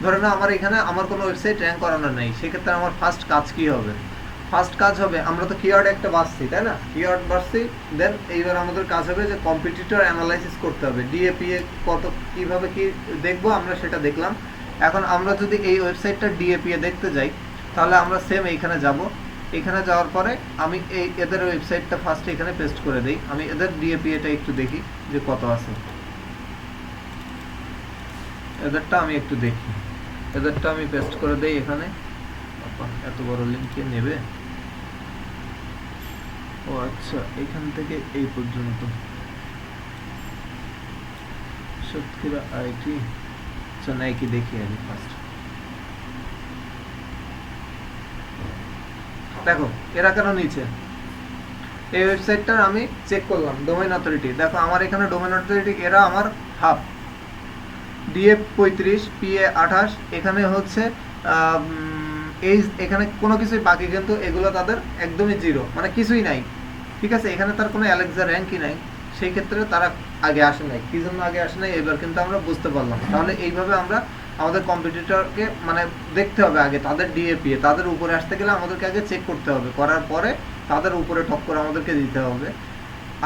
ধরে না আমার এখানে আমার কোনো ওয়েবসাইট র্যাঙ্ক করানো নেই, সেক্ষেত্রে আমার ফার্স্ট কাজ কি হবে? ফার্স্ট কাজ হবে, আমরা তো কিওয়ার্ড একটা বাছছি, তাই না? কিওয়ার্ড বাছছি, দেন এইবার আমাদের কাজ হবে যে কম্পিটিটর অ্যানালাইসিস করতে হবে, ডিএপিএ কত কিভাবে কি দেখবো আমরা সেটা দেখলাম। এখন আমরা যদি এই ওয়েবসাইটটা ডিএপিএ দেখতে যাই, তাহলে আমরা সেম এইখানে যাব। এখানে যাওয়ার পরে আমি এই এদের ওয়েবসাইটটা ফার্স্ট এখানে পেস্ট করে দেই। আমি এদের ডিএপিএটা একটু দেখি যে কত আছে, এদেরটা আমি একটু দেখি। এদেরটা আমি পেস্ট করে দেই এখানে। এত বড় লিঙ্ক কে নেবে? ও আচ্ছা, এখান থেকে এই পর্যন্ত সাতক্ষীরা আইটি। আচ্ছা, নাই কি দেখি আগে ফার্স্ট। দেখো এরা কেন নিচে? এই ওয়েবসাইটটার আমি চেক করলাম ডোমেইন অথরিটি। দেখো আমার এখানে ডোমেইন অথরিটি এরা আমার হাফ, ডিএফ 35, পিএ 28, এখানে হচ্ছে এই এখানে কোনো কিছুই বাকি, কিন্তু এগুলো তাদের একদমই জিরো, মানে কিছুই নাই। ঠিক আছে, এখানে তার কোনো অ্যালেক্সা র্যাঙ্কই নাই। সেই ক্ষেত্রে তারা আগে আসে নাই। কি জন্য আগে আসে নাই এবার কিন্তু আমরা বুঝতে পারলাম। তাহলে এইভাবে আমরা আমাদের কম্পিটিটরকে মানে দেখতে হবে আগে তাদের ডিএপিএ, তাদের উপরে আসতে গেলে আমাদেরকে আগে চেক করতে হবে, করার পরে তাদের উপরে টপ করে আমাদেরকে দিতে হবে।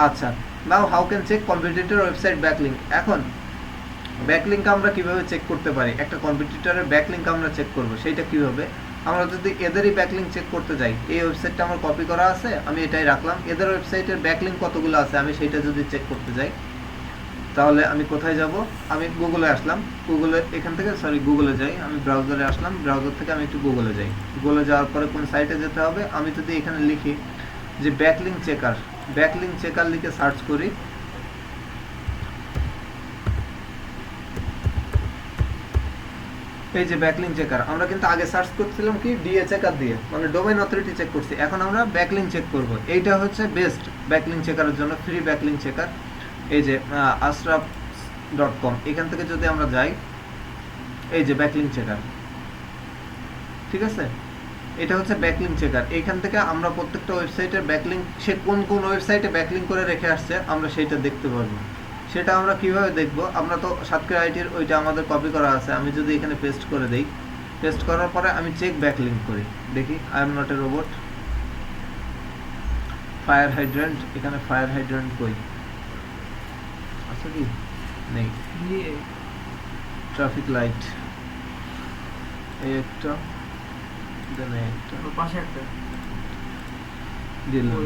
আচ্ছা, now how can check competitor website backlink. এখন ব্যাকলিংক আমরা কিভাবে চেক করতে পারি? একটা কম্পিটিটরের ব্যাকলিংক আমরা চেক করব, সেইটা কিভাবে? আমরা যদি এদেরই ব্যাকলিংক চেক করতে যাই, এই ওয়েবসাইটটা আমার কপি করা আছে, আমি এটাই রাখলাম। এদের ওয়েবসাইটের ব্যাকলিংক কতগুলো আছে আমি সেইটা যদি চেক করতে যাই, তাহলে আমি কোথায় যাব? আমি গুগলে আসলাম। গুগলে এখান থেকে গুগলে যাই। আমি ব্রাউজারে আসলাম, ব্রাউজার থেকে আমি একটু গুগলে যাই। গুগলে যাওয়ার পরে কোন সাইটে যেতে হবে? আমি যদি এখানে লিখি যে ব্যাকলিংক চেকার, ব্যাকলিংক চেকার লিখে সার্চ করি, এই যে ব্যাকলিংক চেকার, আমরা কিন্তু আগে সার্চ করছিলাম কি ডিএ চেকার দিয়ে, মানে ডোমেইন অথরিটি চেক করছি। এখন আমরা ব্যাকলিংক চেক করব। এইটা হচ্ছে বেস্ট ব্যাকলিংক চেকারের জন্য, ফ্রি ব্যাকলিংক চেকার। এই যে ashraf.com, এখান থেকে যদি আমরা যাই, এই যে ব্যাকলিংক চেকার, ঠিক আছে, এটা হচ্ছে ব্যাকলিংক চেকার। এইখান থেকে আমরা প্রত্যেকটা ওয়েবসাইটের ব্যাকলিংক, সে কোন কোন ওয়েবসাইটে ব্যাকলিংক করে রেখে আসছে আমরা সেইটা দেখতে পারবো। সেটা আমরা কিভাবে দেখব? আমরা তো সাতক্ষীরা আইটির ওইটা আমাদের কপি করা আছে। আমি যদি এখানে পেস্ট করে দেই, পেস্ট করার পরে আমি চেক ব্যাকলিংক করি, দেখি I am not a robot. Fire hydrant, এখানে ফায়ার হাইড্রেন্ট কই আছে কি? নেই। ট্রাফিক লাইট, এই একটা, দেন একটা, পাশে একটা দিলাম।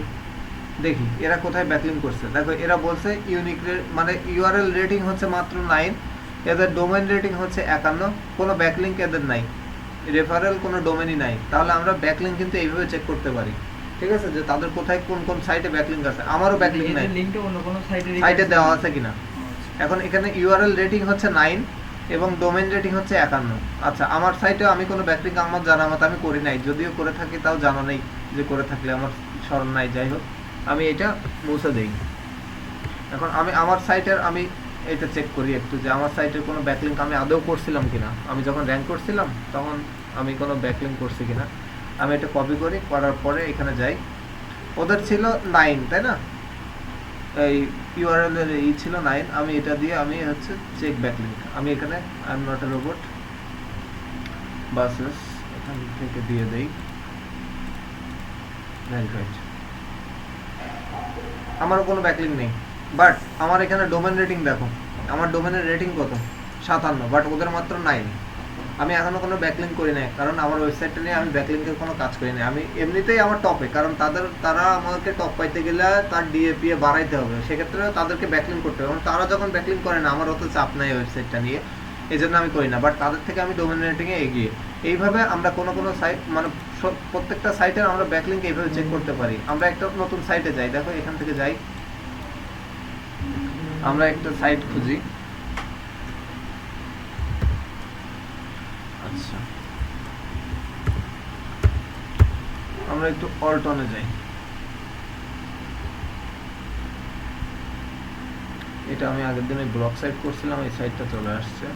দেখি এরা কোথায় ব্যাকলিংক করছে। দেখো এরা বলছে ইউনিক মানে ইউআরএল রেটিং হচ্ছে মাত্র 9, এদের ডোমেইন রেটিং হচ্ছে 51, কোনো ব্যাকলিংক এদের নাই, রেফারেল কোনো ডোমেইনই নাই। তাহলে আমরা ব্যাকলিংক কিন্তু এইভাবে চেক করতে পারি, ঠিক আছে, যে তাদের কোথায় কোন কোন সাইটে ব্যাকলিংক আছে। আমারও ব্যাকলিংক নাই, লিংকটা অন্য কোনো সাইটে দেওয়া আছে কিনা। এখন এখানে ইউআরএল রেটিং হচ্ছে 9 এবং ডোমেইন রেটিং হচ্ছে 51। আচ্ছা, আমার সাইটে আমি কোনো ব্যাকলিংক আমার জানা মতো আমি করি নাই, যদিও করে থাকি তাও জানা নেই, যে করে থাকলে আমার স্মরণ নাই। যাই হোক, আমি এটা মুছে দেই। এখন আমি আমার সাইটের আমি এটা চেক করি একটু যে আমার সাইটের কোনো ব্যাকলিঙ্ক আমি আদৌ করছিলাম কিনা। আমি যখন র্যাঙ্ক করছিলাম তখন আমি কোনো ব্যাকলিঙ্ক করছি কিনা। আমি এটা কপি করি, করার পরে এখানে যাই। ওদের ছিল 9, তাই না? এই ইউআরএল এর ই ছিল 9। আমি এটা দিয়ে আমি হচ্ছে চেক ব্যাকলিঙ্ক। আমি এখানে I am not a robot বাসেস এখান থেকে দিয়ে দেই ভেরিফাইড। আমারও কোনো ব্যাকলিঙ্ক নেই, বাট আমার এখানে ডোমেন রেটিং দেখো, আমার ডোমেনের রেটিং কত 57, বাট ওদের মাত্র 9। আমি এখনো কোনো ব্যাকলিঙ্ক করি নাই, কারণ আমার ওয়েবসাইটটা নিয়ে আমি ব্যাকলিঙ্কের কোনো কাজ করি নাই। আমি এমনিতেই আমার টপে, কারণ তারা আমাকে টপ পাইতে গেলে তার ডিএপিএ বাড়াইতে হবে, সেক্ষেত্রে তাদেরকে ব্যাকলিঙ্ক করতে হবে। এবং তারা যখন ব্যাকলিঙ্ক করে না, আমার অত চাপ নাই ওয়েবসাইটটা নিয়ে, এই জন্য আমি করি না। বাট তাদের থেকে আমি ডোমেন রেটিংয়ে এগিয়ে। এইভাবে আমরা কোনো সাইট মানে প্রত্যেকটা সাইটের আমরা ব্যাকলিঙ্ক এইভাবে চেক করতে পারি। আমরা একটা নতুন সাইটে যাই, দেখো এখান থেকে যাই, আমরা একটা সাইট খুঁজি। আচ্ছা, আমরা একটু অল্টনে যাই। এটা আমি আগের দিন ওই ব্লগ সাইট করছিলাম, এই সাইটটা চলে আসছে।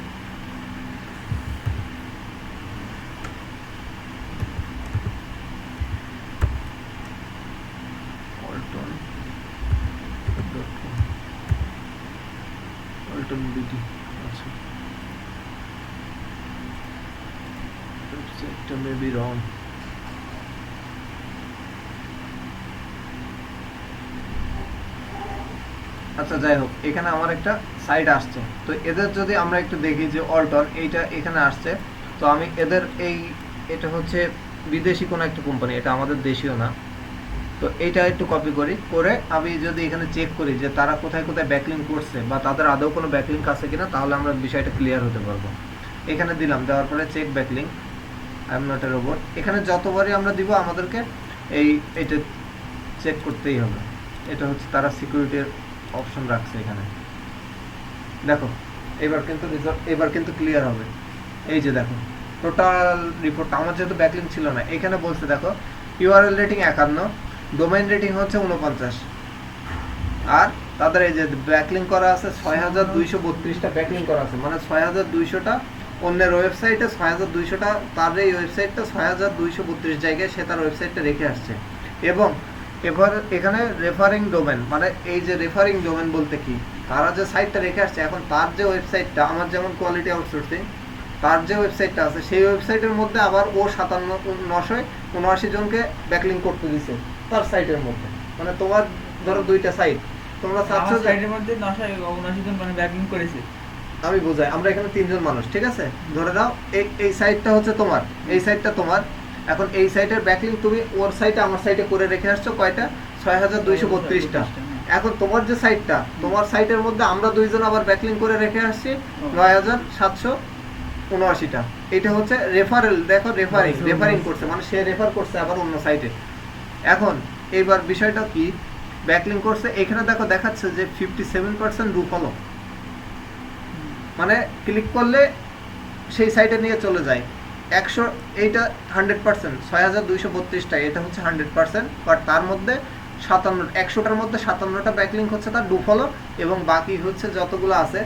অল্টন অল্টন বিটি। আচ্ছা, ওয়েবসাইটটা মেবি রং। আচ্ছা, যাই হোক, এখানে আমার একটা সাইট আসছে। তো এদের যদি আমরা একটু দেখি যে অল্টন এইটা এখানে আসছে, তো আমি এদের এটা হচ্ছে বিদেশি কোনো একটা কোম্পানি, এটা আমাদের দেশীয় না। তো এইটা একটু কপি করি, করে আমি যদি এখানে চেক করি যে তারা কোথায় কোথায় ব্যাকলিঙ্ক করছে বা তাদের আদৌ কোনো ব্যাকলিঙ্ক আছে কিনা, তাহলে আমরা বিষয়টা ক্লিয়ার হতে পারবো। এখানে দিলাম, দেওয়ার পরে check backlink, I am not a robot. এখানে যতবারই আমরা দিব আমাদেরকে এটা চেক করতেই হবে। এটা হচ্ছে তারা সিকিউরিটির অপশন রাখছে এখানে। দেখো এবার কিন্তু ক্লিয়ার হবে। এই যে দেখো টোটাল রিপোর্ট, আমার যেহেতু ব্যাকলিঙ্ক ছিল না, এখানে বলছে দেখো ইউআরএল রেটিং 51, ডোমেইন রেটিং হচ্ছে 49, আর তাদের এই যে ব্যাকলিঙ্ক করা আছে 6232টা ব্যাকলিঙ্ক করা আছে, মানে 6200টা অন্যের ওয়েবসাইটে, 6200টা তার এই ওয়েবসাইটটা 6232 জায়গায় সে তার ওয়েবসাইটটা রেখে আসছে। এবং এবার এখানে রেফারিং ডোমেন, মানে এই যে রেফারিং ডোমেন বলতে কি, তারা যে সাইটটা রেখে আসছে, এখন তার যে ওয়েবসাইটটা, আমার যেমন কোয়ালিটি আউটসোর্সিং, তার যে ওয়েবসাইটটা আছে সেই ওয়েবসাইটের মধ্যে আবার ও 979 জনকে ব্যাকলিঙ্ক করতে দিছে তার সাইটের মধ্যে। মানে তোমার ধরো দুইটা সাইট, তোমরা চাচ্ছো সাইটের মধ্যে 979 জন মানে ব্যাকলিঙ্ক করেছে। আমি বোঝাই, আমরা এখানে 3 জন মানুষ, ঠিক আছে? ধরে নাও এই সাইটটা হচ্ছে তোমার, এই সাইটটা তোমার। এখন এই সাইটের ব্যাকলিঙ্ক তুমি ওর সাইটে আমার সাইটে করে রেখে আসছো কয়টা? 6232টা। এখন তোমার যে সাইটটা, তোমার সাইটের মধ্যে আমরা দুইজন আবার ব্যাকলিঙ্ক করে রেখে আসছি 9779টা। এটা হচ্ছে রেফারেল। দেখো রেফারিং করছে, মানে সে রেফার করছে আবার অন্য সাইটে। এখন এইবার বিষয়টা কি, ব্যাকলিঙ্ক করছে, এখানে দেখো দেখাচ্ছে যে 57% ডু ফলো, মানে ক্লিক করলে সেই সাইটে নিয়ে চলে যায় 100। এইটা 100%, 6232টা এটা হচ্ছে 100%, বাট তার মধ্যে 100টার মধ্যে 57টা ব্যাকলিঙ্ক হচ্ছে তার ডু ফলো, এবং বাকি হচ্ছে যতগুলো আছে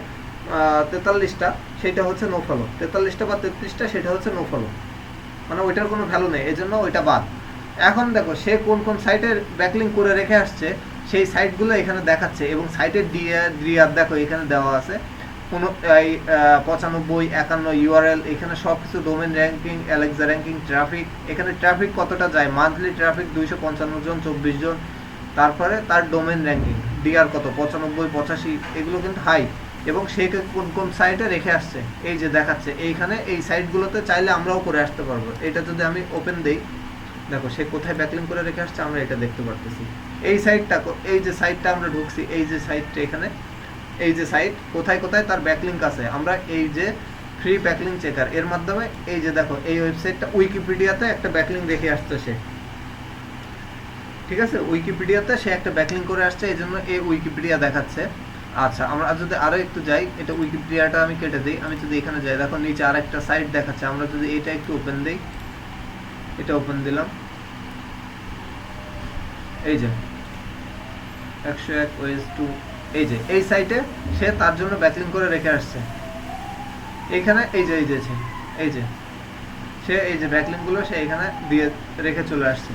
43টা সেটা হচ্ছে নো ফলো। 43টা বা 33টা সেটা হচ্ছে নো ফলো, মানে ওইটার কোনো ভ্যালু নেই, এই জন্য ওইটা বাদ। এখন দেখো সে কোন কোন সাইটের ব্যাকলিঙ্ক করে রেখে আসছে সেই সাইটগুলো এখানে দেখাচ্ছে, এবং সাইটের ডিআর দেখো এখানে দেওয়া আছে 95, 51 ইউআরএল, এখানে সব কিছু domain ranking, Alexa ranking, traffic, এখানে ট্রাফিক কতটা যায়, মান্থলি ট্রাফিক 255 জন, 24 জন, তারপরে তার ডোমেন র্যাঙ্কিং, ডিআর কত 95, 85, এগুলো কিন্তু হাই। এবং সে কোন কোন সাইটে রেখে আসছে এই যে দেখাচ্ছে এইখানে, এই সাইটগুলোতে চাইলে আমরাও করে আসতে পারবো। এটা যদি আমি ওপেন দেই, দেখো সে কোথায় ব্যাকলিঙ্ক করে রেখে আসছে আমরা এটা দেখতে পারতেছি। এই সাইটটা, এই যে সাইটটা আমরা ঢুকছি, এই যে সাইটটা এখানে, এই যে সাইট কোথায় কোথায় তার ব্যাকলিঙ্ক আছে, আমরা এই যে ফ্রি ব্যাকলিঙ্ক চেকার এর মাধ্যমে এই যে দেখো এই ওয়েবসাইটটা উইকিপিডিয়াতে একটা ব্যাকলিঙ্ক রেখে আসছে সে, ঠিক আছে? উইকিপিডিয়াতে সে একটা ব্যাকলিঙ্ক করে আসছে, এই জন্য এই উইকিপিডিয়া দেখাচ্ছে। আচ্ছা, আমরা যদি আরো একটু যাই, এটা উইকিপিডিয়াটা আমি কেটে দিই, আমি যদি এখানে যাই, দেখো নিচে আরেকটা সাইট দেখাচ্ছে। আমরা যদি এটা একটু ওপেন দেই, এটা ওপেন দিলাম, এই যে 101 ওয়েজ টু এই যে এই সাইটে সে তার জন্য ব্যাকলিং করে রেখে আসছে। এইখানে এই যে এই যে সে এই যে ব্যাকলিং গুলো সে এখানে দিয়ে রেখে চলে আসছে।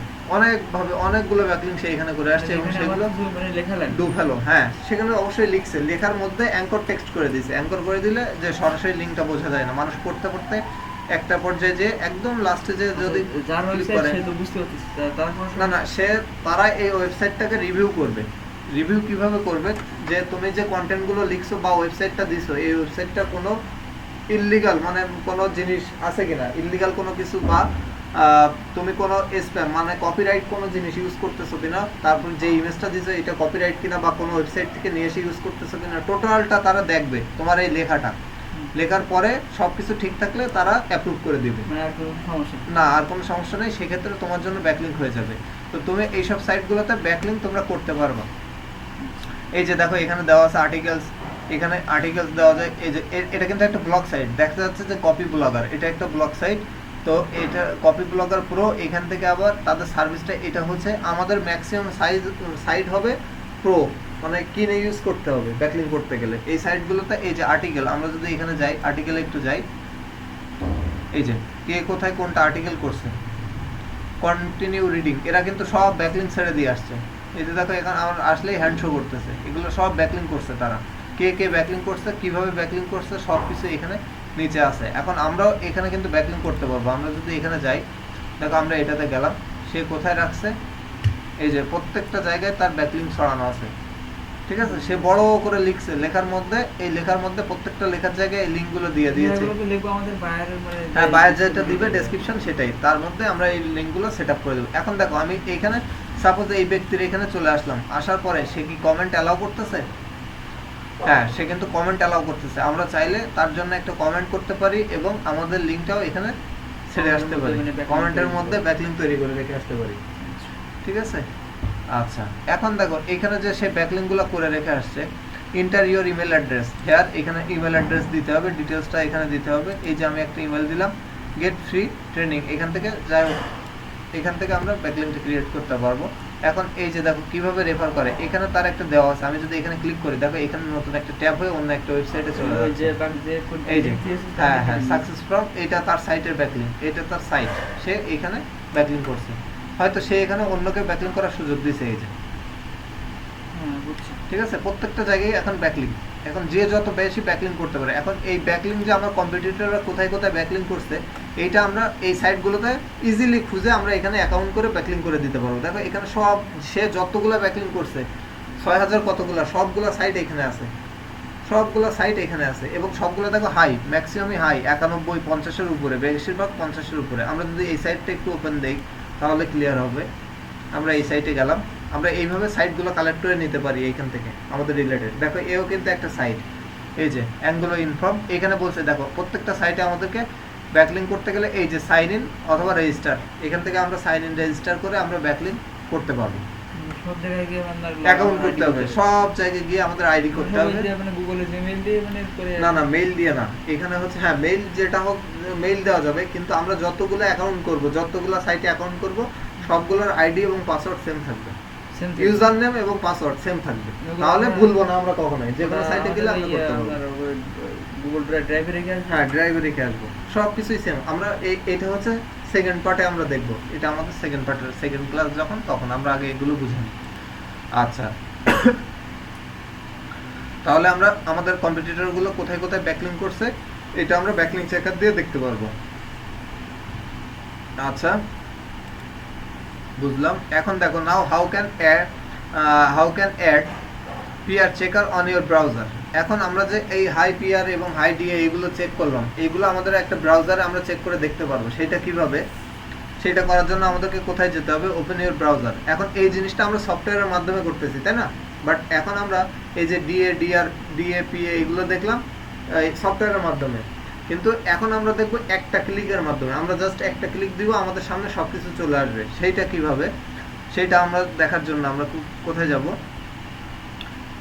অনেকগুলো ব্যাকলিং সে এখানে করে আসছে এবং সেগুলো মানে লেখা লাগবে। ডু ফেলো, হ্যাঁ সেখানে অবশ্যই লিখছে, লেখার মধ্যে অ্যাঙ্কর টেক্সট করে দিয়েছে। অ্যাঙ্কর করে দিলে যে সরাসরি লিঙ্কটা বোঝা যায় না, মানুষ পড়তে পড়তে একটা পর্যায়ে যে একদম লাস্টে যে যদি যার ক্লিক ওয়েবসাইট করে, সে তো বুঝতে পারতেছে তার কোনো না তারা এই ওয়েবসাইটটাকে রিভিউ করবে। রিভিউ কিভাবে করবে, যে তুমি যে কন্টেন্টগুলো লিখছো বা ওয়েবসাইটটা দিছো, এই ওয়েবসাইটটা কোনো ইললিগাল মানে কোনো জিনিস আছে কিনা, ইললিগাল কোনো কিছু, বা তুমি কোনো স্প্যাম মানে কপিরাইট কোনো জিনিস ইউজ করতেছো কিনা, তারপর যে ইমেজটা দিছো এটা কপিরাইট কিনা বা কোনো ওয়েবসাইট থেকে নিয়ে এসে ইউজ করতেছো কিনা, টোটালটা তারা দেখবে তোমার এই লেখাটা। লেখার পরে সবকিছু ঠিক থাকলে তারা অ্যাপ্রুভ করে দিবে। মানে আর কোনো সমস্যা নেই। না আর কোনো সমস্যা নেই, সেক্ষেত্রে তোমার জন্য ব্যাকলিঙ্ক হয়ে যাবে। তো তুমি এইসব সাইটগুলোতে ব্যাকলিঙ্ক তোমরা করতে পারবা। এই যে দেখো এখানে দেওয়া আছে আর্টিকেলস, এখানে আর্টিকেলস দেওয়া যায়। এই যে এটা কিন্তু একটা ব্লগ সাইট, দেখা যাচ্ছে যে কপি ব্লগার, এটা একটা ব্লগ সাইট। তো এটা কপি ব্লগার প্রো, এখান থেকে আবার তাদের সার্ভিসটা এটা হচ্ছে আমাদের ম্যাক্সিমাম সাইট হবে প্রো, মানে কিনে ইউজ করতে হবে ব্যাকলিং করতে গেলে এই সাইটগুলোতে। এই যে আর্টিকেল, আমরা যদি এখানে যাই আর্টিকেলে একটু যাই, এই যে কে কোথায় কোনটা আর্টিকেল করছে, কন্টিনিউ রিডিং, এরা কিন্তু সব ব্যাকলিং ছেড়ে দিয়ে আসছে। এই যে দেখো এখানে আমার আসলেই হ্যান্ড শো করতেছে, এগুলো সব ব্যাকলিং করছে তারা, কে ব্যাকলিং করছে, কিভাবে ব্যাকলিং করছে, সব কিছু এখানে নিচে আছে। এখন আমরাও এখানে কিন্তু ব্যাকলিং করতে পারবো। আমরা যদি এখানে যাই, দেখো আমরা এটাতে গেলাম, সে কোথায় রাখছে, এই যে প্রত্যেকটা জায়গায় তার ব্যাকলিং ছড়ানো আছে, ঠিক আছে। সে বড় করে লিখছে, লেখার মধ্যে এই লেখার মধ্যে প্রত্যেকটা লেখার জায়গায় এই লিঙ্কগুলো দিয়ে দিয়েছে। এগুলো তো লিখবো আমাদের বায়ারের মানে হ্যাঁ, বায়ার যেটা দিবে ডেসক্রিপশন সেটাই, তার মধ্যে আমরা এই লিঙ্কগুলো সেটআপ করে দেব। এখন দেখো আমি এইখানে সাপোজ এই ব্যক্তির এখানে চলে আসলাম, আসার পরে সে কি কমেন্ট অ্যালাউ করতেছে? হ্যাঁ, সে কিন্তু কমেন্ট অ্যালাউ করতেছে। আমরা চাইলে তার জন্য একটা কমেন্ট করতে পারি এবং আমাদের লিঙ্কটাও এখানে ছেড়ে আসতে পারি, কমেন্টের মধ্যে ব্যাকলিঙ্ক তৈরি করে রেখে আসতে পারি, ঠিক আছে। আচ্ছা, এখন দেখো এখানে যে সে ব্যাকলিঙ্কগুলো করে রেখে আসছে, enter your email address here, এখানে ইমেল অ্যাড্রেস দিতে হবে, ডিটেলসটা এখানে দিতে হবে। এই যে আমি একটা ইমেল দিলাম, গেট ফ্রি ট্রেনিং, এখান থেকে যাই হোক এখান থেকে আমরা ব্যাকলিঙ্কটা ক্রিয়েট করতে পারবো। এখন এই যে দেখো কিভাবে রেফার করে, এখানে তার একটা দেওয়া আছে। আমি যদি এখানে ক্লিক করি, দেখো এখানে নতুন একটা ট্যাব হয়ে অন্য একটা ওয়েবসাইটে চলে ওই যে যাচ্ছে। এই যে হ্যাঁ সাকসেস ফ্রম, এটা তার সাইটের ব্যাকলিঙ্ক, এটা তার সাইট, সে এখানে ব্যাকলিঙ্ক করছে, হয়তো সে এখানে অন্যকে ব্যাকলিঙ্ক করার সুযোগ দিয়েছে। এই যে ঠিক আছে, প্রত্যেকটা জায়গায় এখন ব্যাকলিঙ্ক, এখন যে যত বেশি ব্যাকলিঙ্ক করতে পারে। এখন এই ব্যাকলিঙ্ক যে আমার কম্পিটিটররা কোথায় কোথায় ব্যাকলিঙ্ক করছে, এইটা আমরা এই সাইটগুলোতে ইজিলি খুঁজে আমরা এখানে অ্যাকাউন্ট করে ব্যাকলিঙ্ক করে দিতে পারবো। দেখো এখানে সব সে যতগুলো ব্যাকলিঙ্ক করছে, 6000 কতগুলো, সবগুলো সাইট এখানে আছে, সবগুলো সাইট এখানে আছে এবং সবগুলো দেখো হাই, ম্যাক্সিমামই হাই 91, 50-এর উপরে, বেশিরভাগ 50-এর উপরে। আমরা যদি এই সাইটটা একটু ওপেন দেই তাহলে ক্লিয়ার হবে। আমরা এই সাইটে গেলাম, আমরা এইভাবে সাইটগুলো কালেক্ট করে নিতে পারি এইখান থেকে আমাদের রিলেটেড। দেখো এও কিন্তু একটা সাইট, এই যে অ্যাঙ্গুলো ইনফর্ম, এখানে বলছে দেখো প্রত্যেকটা সাইটে আমাদেরকে ব্যাকলিঙ্ক করতে গেলে এই যে সাইন ইন অথবা রেজিস্টার, এখান থেকে আমরা সাইন ইন রেজিস্টার করে আমরা ব্যাকলিঙ্ক করতে পারবো। সব জায়গায় গিয়ে মানে অ্যাকাউন্ট করতে হবে, সব জায়গায় গিয়ে আমাদের আইডি করতে হবে। মানে গুগলে জিমেইল দিয়ে মানে করে, না মেইল দিয়ে না, এখানে হচ্ছে হ্যাঁ মেইল যেটা হোক মেইল দেওয়া যাবে, কিন্তু আমরা যতগুলো অ্যাকাউন্ট করব, যতগুলো সাইটে অ্যাকাউন্ট করব, সবগুলোর আইডি এবং পাসওয়ার্ড সেম থাকবে, ইউজার নেম এবং পাসওয়ার্ড সেম থাকবে, তাহলে ভুলবো না আমরা কখনোই। যে কোনো সাইটে গেলে আমরা করতে পারবো, গুগল ড্রাইভে রেখে আসবো। হ্যাঁ ড্রাইভে রেখে আসবো, সবকিছুই সেম। আমরা এটা হচ্ছে সেকেন্ড পার্টে আমরা দেখবো, এটা আমাদের সেকেন্ড পার্টের সেকেন্ড ক্লাস যখন, তখন আমরা আগে এগুলো বুঝে নিই। আচ্ছা, তাহলে আমরা আমাদের কম্পিটিটরগুলো কোথায় কোথায় ব্যাকলিঙ্ক করছে এটা আমরা ব্যাকলিঙ্ক চেকার দিয়ে দেখতে পারবো। আচ্ছা বুঝলাম। এখন দেখো now how can add PR checker on your browser. এখন আমরা যে এই হাই পিআর এবং হাই ডিএ এইগুলো চেক করলাম, এইগুলো আমাদের একটা ব্রাউজারে আমরা চেক করে দেখতে পারবো। সেটা কিভাবে, সেটা করার জন্য আমাদেরকে কোথায় যেতে হবে, ওপেন ইওর ব্রাউজার। এখন এই জিনিসটা আমরা সফটওয়্যারের মাধ্যমে করতেছি, তাই না? বাট এখন আমরা এই যে ডিএপিএ এইগুলো দেখলাম সফটওয়্যারের মাধ্যমে, কিন্তু এখন আমরা দেখবো একটা ক্লিকের মাধ্যমে। আমরা জাস্ট একটা ক্লিক দিব, আমাদের সামনে সবকিছু চলে আসবে। সেইটা কিভাবে, সেটা আমরা দেখার জন্য আমরা কোথায় যাব,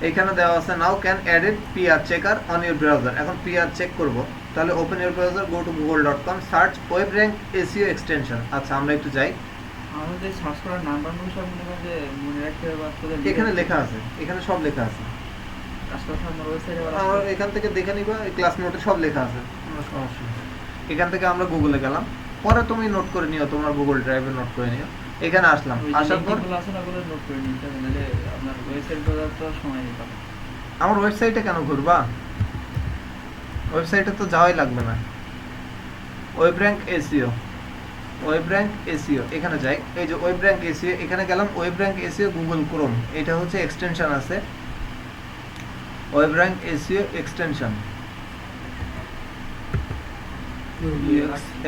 এখানে দেওয়া আছে now can add it PR checker on your browser. এখন পিআর চেক করব, তাহলে open your browser, go to google.com, search web rank SEO extension. আচ্ছা আমরা একটু যাই, আমাদের সার্চ করার নাম্বারগুলো সব মনে রাখতে হবে। এখানে লেখা আছে, এখানে সব লেখা আছে। কাজটা আমার ওয়েবসাইটে আমার এখান থেকে দেখে নিবা, এই ক্লাস নোটে সব লেখা আছে, কোনো সমস্যা নেই। এখান থেকে আমরা গুগলে গেলাম, পরে তুমি নোট করে নিও, তোমার গুগল ড্রাইভে নোট করে নিও। এখানে আসলাম, আসার পর আছে না বলে নোট করে নিতে হবে, নাহলে আপনার ওয়েবসাইট খোঁজার তো সময় নিতে হবে। আমার ওয়েবসাইটে কেন ঘুরবা, ওয়েবসাইটে তো যাওয়াই লাগবে না। Web rank SEO, web rank SEO এখানে যাই, এই যে ওয়েব র্যাঙ্ক এসইও এখানে গেলাম। Web rank SEO Google Chrome, এটা হচ্ছে এক্সটেনশন আছে, ওয়েব র্যাঙ্ক এসইও এক্সটেনশন,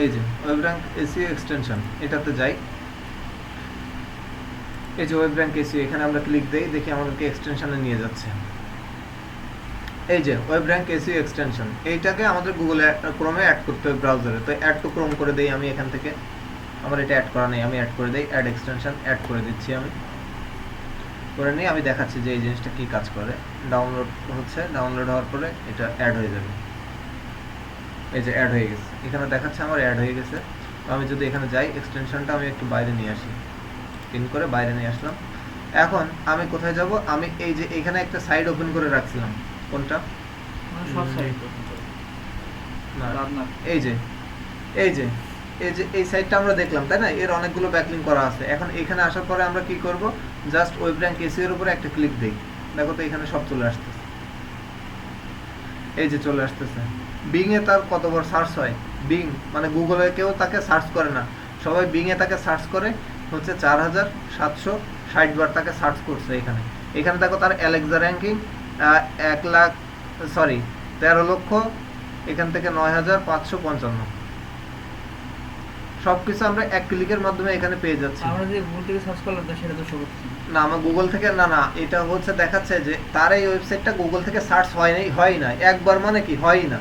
এই যে ওয়েব র্যাঙ্ক এসইও এক্সটেনশন, এটাতে যাই। এই যে ওয়েব র্যাঙ্ক এসইও, এখানে আমরা ক্লিক দেই, দেখি আমাদেরকে এক্সটেনশনে নিয়ে যাচ্ছে। এই যে ওয়েব র্যাঙ্ক এসইও এক্সটেনশন, এইটাকে আমাদের গুগলে ক্রোমে অ্যাড করতে হবে ব্রাউজারে। তো অ্যাড টু ক্রোম করে দেই আমি এখান থেকে, আমার এটা অ্যাড করা নেই, আমি অ্যাড করে দেই, অ্যাড এক্সটেনশন অ্যাড করে দিচ্ছি আমি, করে নিয়ে আমি দেখাচ্ছি যে এই জিনিসটা কি কাজ করে। ডাউনলোড হচ্ছে, ডাউনলোড হওয়ার পরে এটা অ্যাড হয়ে যাবে। এই যে অ্যাড হয়ে গেছে, এখানে দেখাচ্ছে আমার অ্যাড হয়ে গেছে। তো আমি যদি এখানে যাই, এক্সটেনশনটা আমি একটু বাইরে নিয়ে আসি, পিন করে বাইরে নিয়ে আসলাম। এখন আমি কোথায় যাব, আমি এই যে এখানে একটা সাইট ওপেন করে রাখছিলাম, কোনটা, সব সাইট না, আপনার এই যে এই যে এই যে এই সাইটটা আমরা দেখলাম, তাই না, এর অনেকগুলো ব্যাকলিঙ্ক করা আছে। এখন এখানে আসার পরে আমরা কি করব, জাস্ট ওয়েব র্যাঙ্ক এসইও এর উপরে একটা ক্লিক দেই, দেখো তো এখানে সব চলে আসতেছে, এই যে চলে আসতেছে। বিং এ তার কত বড় সার্চ হয়, বিং মানে গুগলে কেউ তাকে সার্চ করে না, সবাই বিং এ তাকে সার্চ করে হচ্ছে 4760 বার তাকে সার্চ করছে। এখানে এখানে দেখো তার অ্যালেক্সা র্যাঙ্কিং 13 লক্ষ, এখান থেকে 9555, সবকিছু আমরা এক ক্লিকের মাধ্যমে এখানে পেয়ে যাচ্ছি। আমরা যে গুগল থেকে সার্চ করলাম তো সেটা তো শো করছে না, আমার গুগল থেকে না, এটা হচ্ছে দেখাচ্ছে যে তার এই ওয়েবসাইটটা গুগল থেকে সার্চ হয় না একবার, মানে কি হয় না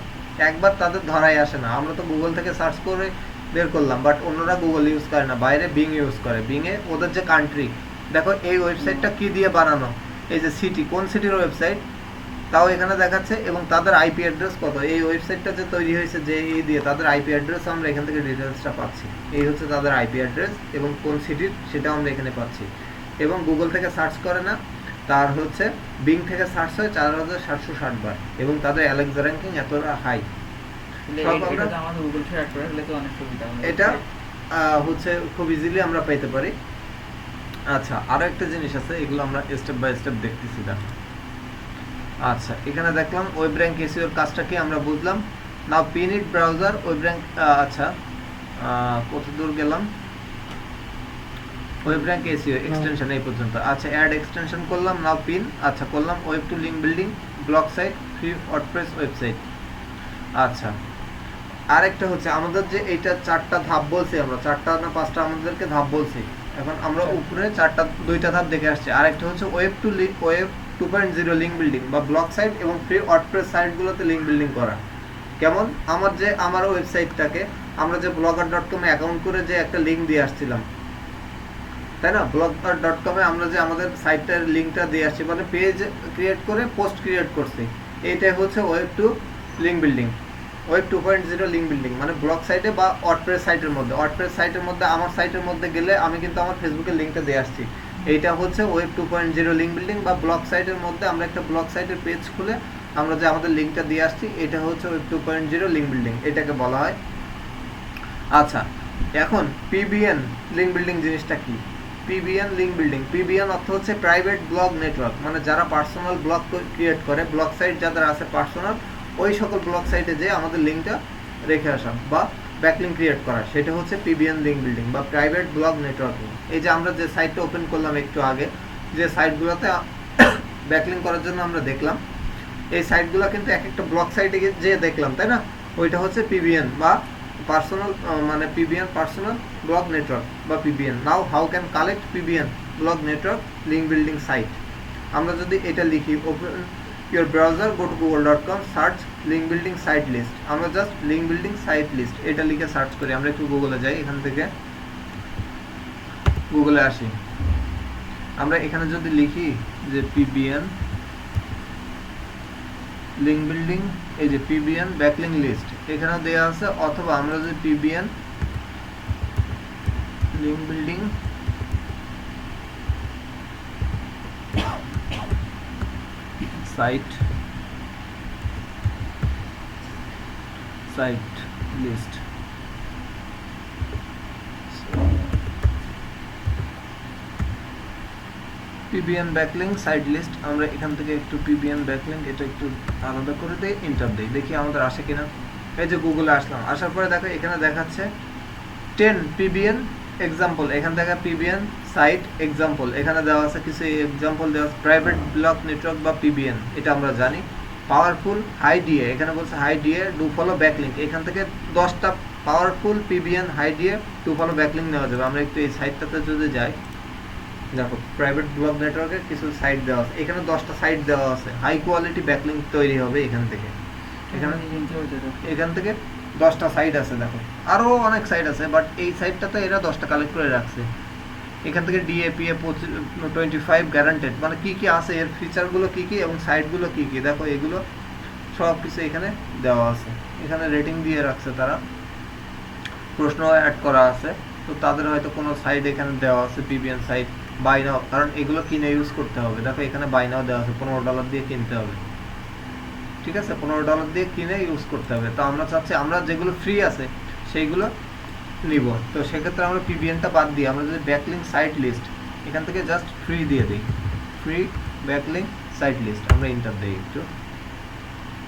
একবার, তাদের ধরাই আসে না। আমরা তো গুগল থেকে সার্চ করে বের করলাম, বাট অন্যরা গুগল ইউজ করে না, বাইরে বিং ইউজ করে। বিং এ ওদের যে কান্ট্রি, দেখো এই ওয়েবসাইটটা কি দিয়ে বানানো, এই যে সিটি, কোন সিটির ওয়েবসাইট তাও এখানে দেখাচ্ছে, এবং তাদের আইপি অ্যাড্রেস কত, এই ওয়েবসাইটটা যে তৈরি হয়েছে যে এই দিয়ে, তাদের আইপি অ্যাড্রেস আমরা এখান থেকে ডিটেলসটা পাচ্ছি। এই হচ্ছে তাদের আইপি অ্যাড্রেস, এবং কোন সিটির সেটাও আমরা এখানে পাচ্ছি। এবং গুগল থেকে সার্চ করে না, তার হচ্ছে বিং থেকে সার্চ হয় 4760 বার, এবং তাদের অ্যালেক্সা র্যাঙ্কিং এতটা হাই। এটা আমাদের গুগল থেকে অ্যাড করে রাখলে তো অনেক সুবিধা হবে। এটা হচ্ছে খুব ইজিলি আমরা পেতে পারি। আচ্ছা, আরো একটা জিনিস আছে, এগুলো আমরা স্টেপ বাই স্টেপ দেখতেছি। দেখো, আচ্ছা এখানে দেখলাম ওয়েব র্যাঙ্ক এসইও এর কাজটা কি আমরা বুঝলাম। নাও পিন ইট ব্রাউজার ওয়েব র্যাঙ্ক, আচ্ছা কত দূর গেলাম, ওয়েব র্যাঙ্ক এসইও এক্সটেনশন এই পর্যন্ত। আচ্ছা অ্যাড এক্সটেনশন করলাম, নাও পিন, আচ্ছা করলাম web two link building, blog site, free WordPress website. আচ্ছা আরেকটা হচ্ছে আমাদের যে এইটা 4টা ধাপ বলছি, আমরা 4টা না 5টা আমাদেরকে ধাপ বলছি, এখন আমরা উপরে 2টা ধাপ দেখে আসছি। আরেকটা হচ্ছে ওয়েব 2.0 লিংক বিল্ডিং বা ব্লগ সাইট এবং ফ্রি ওয়ার্ডপ্রেস সাইটগুলোতে লিংক বিল্ডিং করা। কেমন, আমার ওয়েবসাইটটাকে আমরা যে blogger.com এ অ্যাকাউন্ট করে যে একটা লিংক দিয়ে আসছিলাম, তাই না, blogger.com এ আমরা যে আমাদের সাইটটার লিংকটা দিয়ে আসছি, মানে পেজ ক্রিয়েট করে পোস্ট ক্রিয়েট করছি, এইটাই হচ্ছে web two link building, web 2.0 link building, মানে ব্লগ সাইটে বা ওয়ার্ডপ্রেস সাইটের মধ্যে। ওয়ার্ডপ্রেস সাইটের মধ্যে আমার সাইটের মধ্যে গেলে আমি কিন্তু আমার ফেসবুকের লিংকটা দিয়ে আসছি, এইটা হচ্ছে ওয়েব 2.0 লিংক বিল্ডিং। বা ব্লগ সাইটের মধ্যে আমরা একটা ব্লগ সাইটের পেজ খুলে আমরা যে আমাদের লিংকটা দিয়ে আসছি, এটা হচ্ছে ওয়েব 2.0 লিংক বিল্ডিং, এটাকে বলা হয়। আচ্ছা এখন পিবিএন লিংক বিল্ডিং জিনিসটা কি, পিবিএন লিংক বিল্ডিং, পিবিএন অর্থ হচ্ছে প্রাইভেট ব্লগ নেটওয়ার্ক, মানে যারা পার্সোনাল ব্লগ ক্রিয়েট করে, ব্লগ সাইট যাদের আছে পার্সোনাল, ওই সকল ব্লগ সাইটে যে আমাদের লিঙ্কটা রেখে আসা বা ব্যাকলিঙ্ক ক্রিয়েট করা, সেটা হচ্ছে পিবিএন লিঙ্ক বিল্ডিং বা প্রাইভেট ব্লগ নেটওয়ার্কিং। এই যে আমরা যে সাইটটা ওপেন করলাম একটু আগে, যে সাইটগুলোতে ব্যাকলিঙ্ক করার জন্য আমরা দেখলাম, এই সাইটগুলো কিন্তু এক একটা ব্লগ সাইটে যে দেখলাম, তাই না, ওইটা হচ্ছে পিবিএন বা পার্সোনাল, মানে পিবিএন পার্সোনাল ব্লগ নেটওয়ার্ক বা PBN. Now how can collect PBN blog network link building site. আমরা যদি এটা লিখি, open your browser, go to google.com, search link building site list, আমরা just link building site list এটা লিখে search করি। আমরা একটু গুগলে যাই, এখান থেকে গুগলে আসি, আমরা এখানে যদি লিখি যে পিবিএন লিংক বিল্ডিং, এই যে পিবিএন ব্যাকলিঙ্ক লিস্ট এখানে দেওয়া আছে, অথবা আমরা যদি PBN link building site site list. PBN backlink site list. আমরা এখান থেকে একটু পিবিএন ব্যাকলিঙ্ক এটা একটু আলাদা করে দিই, এন্টার দিই, দেখি আমাদের আসে কিনা। এই যে গুগলে আসলাম, আসার পরে দেখো এখানে দেখাচ্ছে 10 পিবিএন এক্সাম্পল। এখান থেকে পিবিএন সাইট এক্সাম্পল এখানে দেওয়া আছে, কিছু এক্সাম্পল দেওয়া আছে। প্রাইভেট ব্লক নেটওয়ার্ক বা পিবিএন, এটা আমরা জানি। পাওয়ারফুল হাই ডিএ, এখানে বলছে high DA do follow backlink. এখান থেকে 10টা powerful PBN high DA do follow backlink নেওয়া যাবে। আমরা একটু এই সাইটটাতে যদি যাই, দেখো প্রাইভেট ব্লক নেটওয়ার্কে কিছু সাইট দেওয়া আছে, এখানে 10টা সাইট দেওয়া আছে। হাই কোয়ালিটি ব্যাকলিঙ্ক তৈরি হবে এখান থেকে। এখান থেকে 10টা সাইট আছে, দেখো আরো অনেক সাইট আছে, বাট এই সাইটটাতে এরা 10টা কালেক্ট করে রাখছে। এখান থেকে ডিএপিএ 25 গ্যারান্টেড, মানে কি কি আছে, এর ফিচারগুলো কি কি এবং সাইটগুলো কি কি, দেখো এগুলো সব কিছু এখানে দেওয়া আছে। এখানে রেটিং দিয়ে রাখছে তারা, প্রশ্ন অ্যাড করা আছে। তো তাদের হয়তো কোনো সাইট এখানে দেওয়া আছে পিবিএন সাইট, বাই নাও, কারণ এগুলো কিনে ইউজ করতে হবে। দেখো এখানে বাই নাও দেওয়া আছে, $15 দিয়ে কিনতে হবে, ঠিক আছে, $15 দিয়ে কিনে ইউজ করতে হবে। তো আমরা চাচ্ছি আমরা যেগুলো ফ্রি আছে সেইগুলো নিব। তো সেক্ষেত্রে আমরা পিবিএনটা বাদ দিই, আমরা যদি ব্যাকলিঙ্ক সাইট লিস্ট এখান থেকে জাস্ট ফ্রি দিয়ে দিই, ফ্রি ব্যাকলিঙ্ক সাইট লিস্ট, আমরা ইন্টার দিই একটু।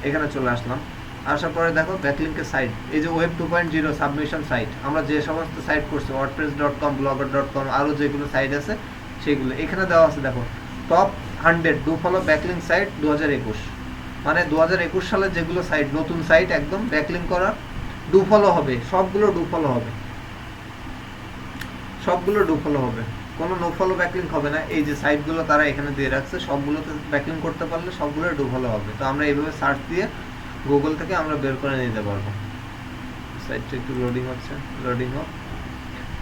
এখানে চলে আসলাম, আসার পরে দেখো ব্যাকলিঙ্কের সাইট, এই যে ওয়েব 2.0 সাবমিশন সাইট, আমরা যে সমস্ত সাইট করছি wordpress.com, blogger.com, আরও যেগুলো সাইট আছে সেগুলো এখানে দেওয়া আছে। দেখো top 100 do follow backlink site 2021, মানে 2021 সালে যেগুলো সাইট নতুন সাইট একদম ব্যাকলিঙ্ক করা ডু ফলো হবে, সবগুলো ডু ফলো হবে, সবগুলো ডু ফলো হবে, কোনো নো ফলো ব্যাকলিঙ্ক হবে না। এই যে সাইটগুলো তারা এখানে দিয়ে রাখছে সবগুলোতে ব্যাকলিঙ্ক করতে পারলে সবগুলো ডু ফলো হবে। তো আমরা এইভাবে সার্চ দিয়ে গুগল থেকে আমরা বের করে নিতে পারবো। সাইটটা একটু লোডিং হচ্ছে, লোডিং হোক।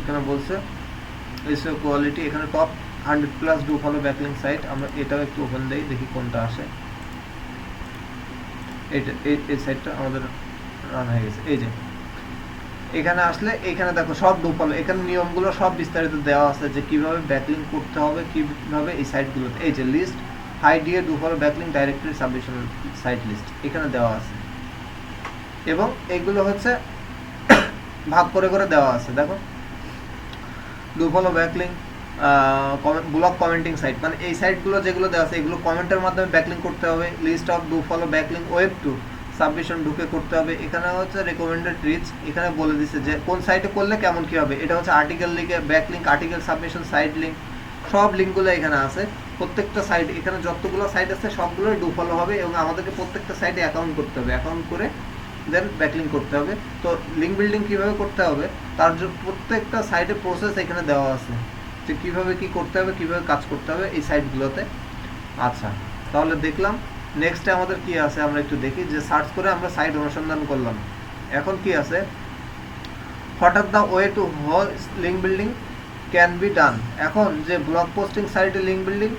এখানে বলছে এসইও কোয়ালিটি, এখানে top 100+ do follow backlink site, আমরা এটাও একটু ওপেন দেই, দেখি কোনটা আসে। এইটা এই সাইটটা আমাদের রান হয়ে গেছে। এই যে এখানে আসলে এখানে দেখো সব ডু ফলো, এখানে নিয়মগুলো সব বিস্তারিত দেওয়া আছে যে কিভাবে ব্যাকলিঙ্ক করতে হবে, কিভাবে এই সাইটগুলোতে। এই যে list high DA do follow backlink directory submission site list এখানে দেওয়া আছে, এবং এইগুলো হচ্ছে ভাগ করে করে দেওয়া আছে। দেখো do follow backlink block commenting site, মানে এই সাইটগুলো যেগুলো দেওয়া আছে এগুলো কমেন্টের মাধ্যমে ব্যাকলিঙ্ক করতে হবে। List of do follow backlink web two submission ঢুকে করতে হবে। এখানে হচ্ছে রেকমেন্ডেড রিচ, এখানে বলে দিচ্ছে যে কোন সাইটে করলে কেমন কি হবে। এটা হচ্ছে আর্টিকেল লিঙ্কে backlink, article submission, site link, সব লিঙ্কগুলো এখানে আছে। প্রত্যেকটা সাইট, এখানে যতগুলো সাইট আছে সবগুলোই ডু ফলো হবে, এবং আমাদেরকে প্রত্যেকটা সাইটে অ্যাকাউন্ট করতে হবে, অ্যাকাউন্ট করে দেন ব্যাকলিঙ্ক করতে হবে। তো লিঙ্ক বিল্ডিং কিভাবে করতে হবে তার জন্য প্রত্যেকটা সাইটের প্রসেস এখানে দেওয়া আছে, যে কীভাবে কী করতে হবে, কীভাবে কাজ করতে হবে এই সাইটগুলোতে। আচ্ছা, তাহলে দেখলাম নেক্সটে আমাদের কি আছে, আমরা একটু দেখি। যে সার্চ করে আমরা সাইট অনুসন্ধান করলাম, এখন কি আছে, what are the way to how link building can be done. এখন যে ব্লগ পোস্টিং সাইটে লিঙ্ক বিল্ডিং,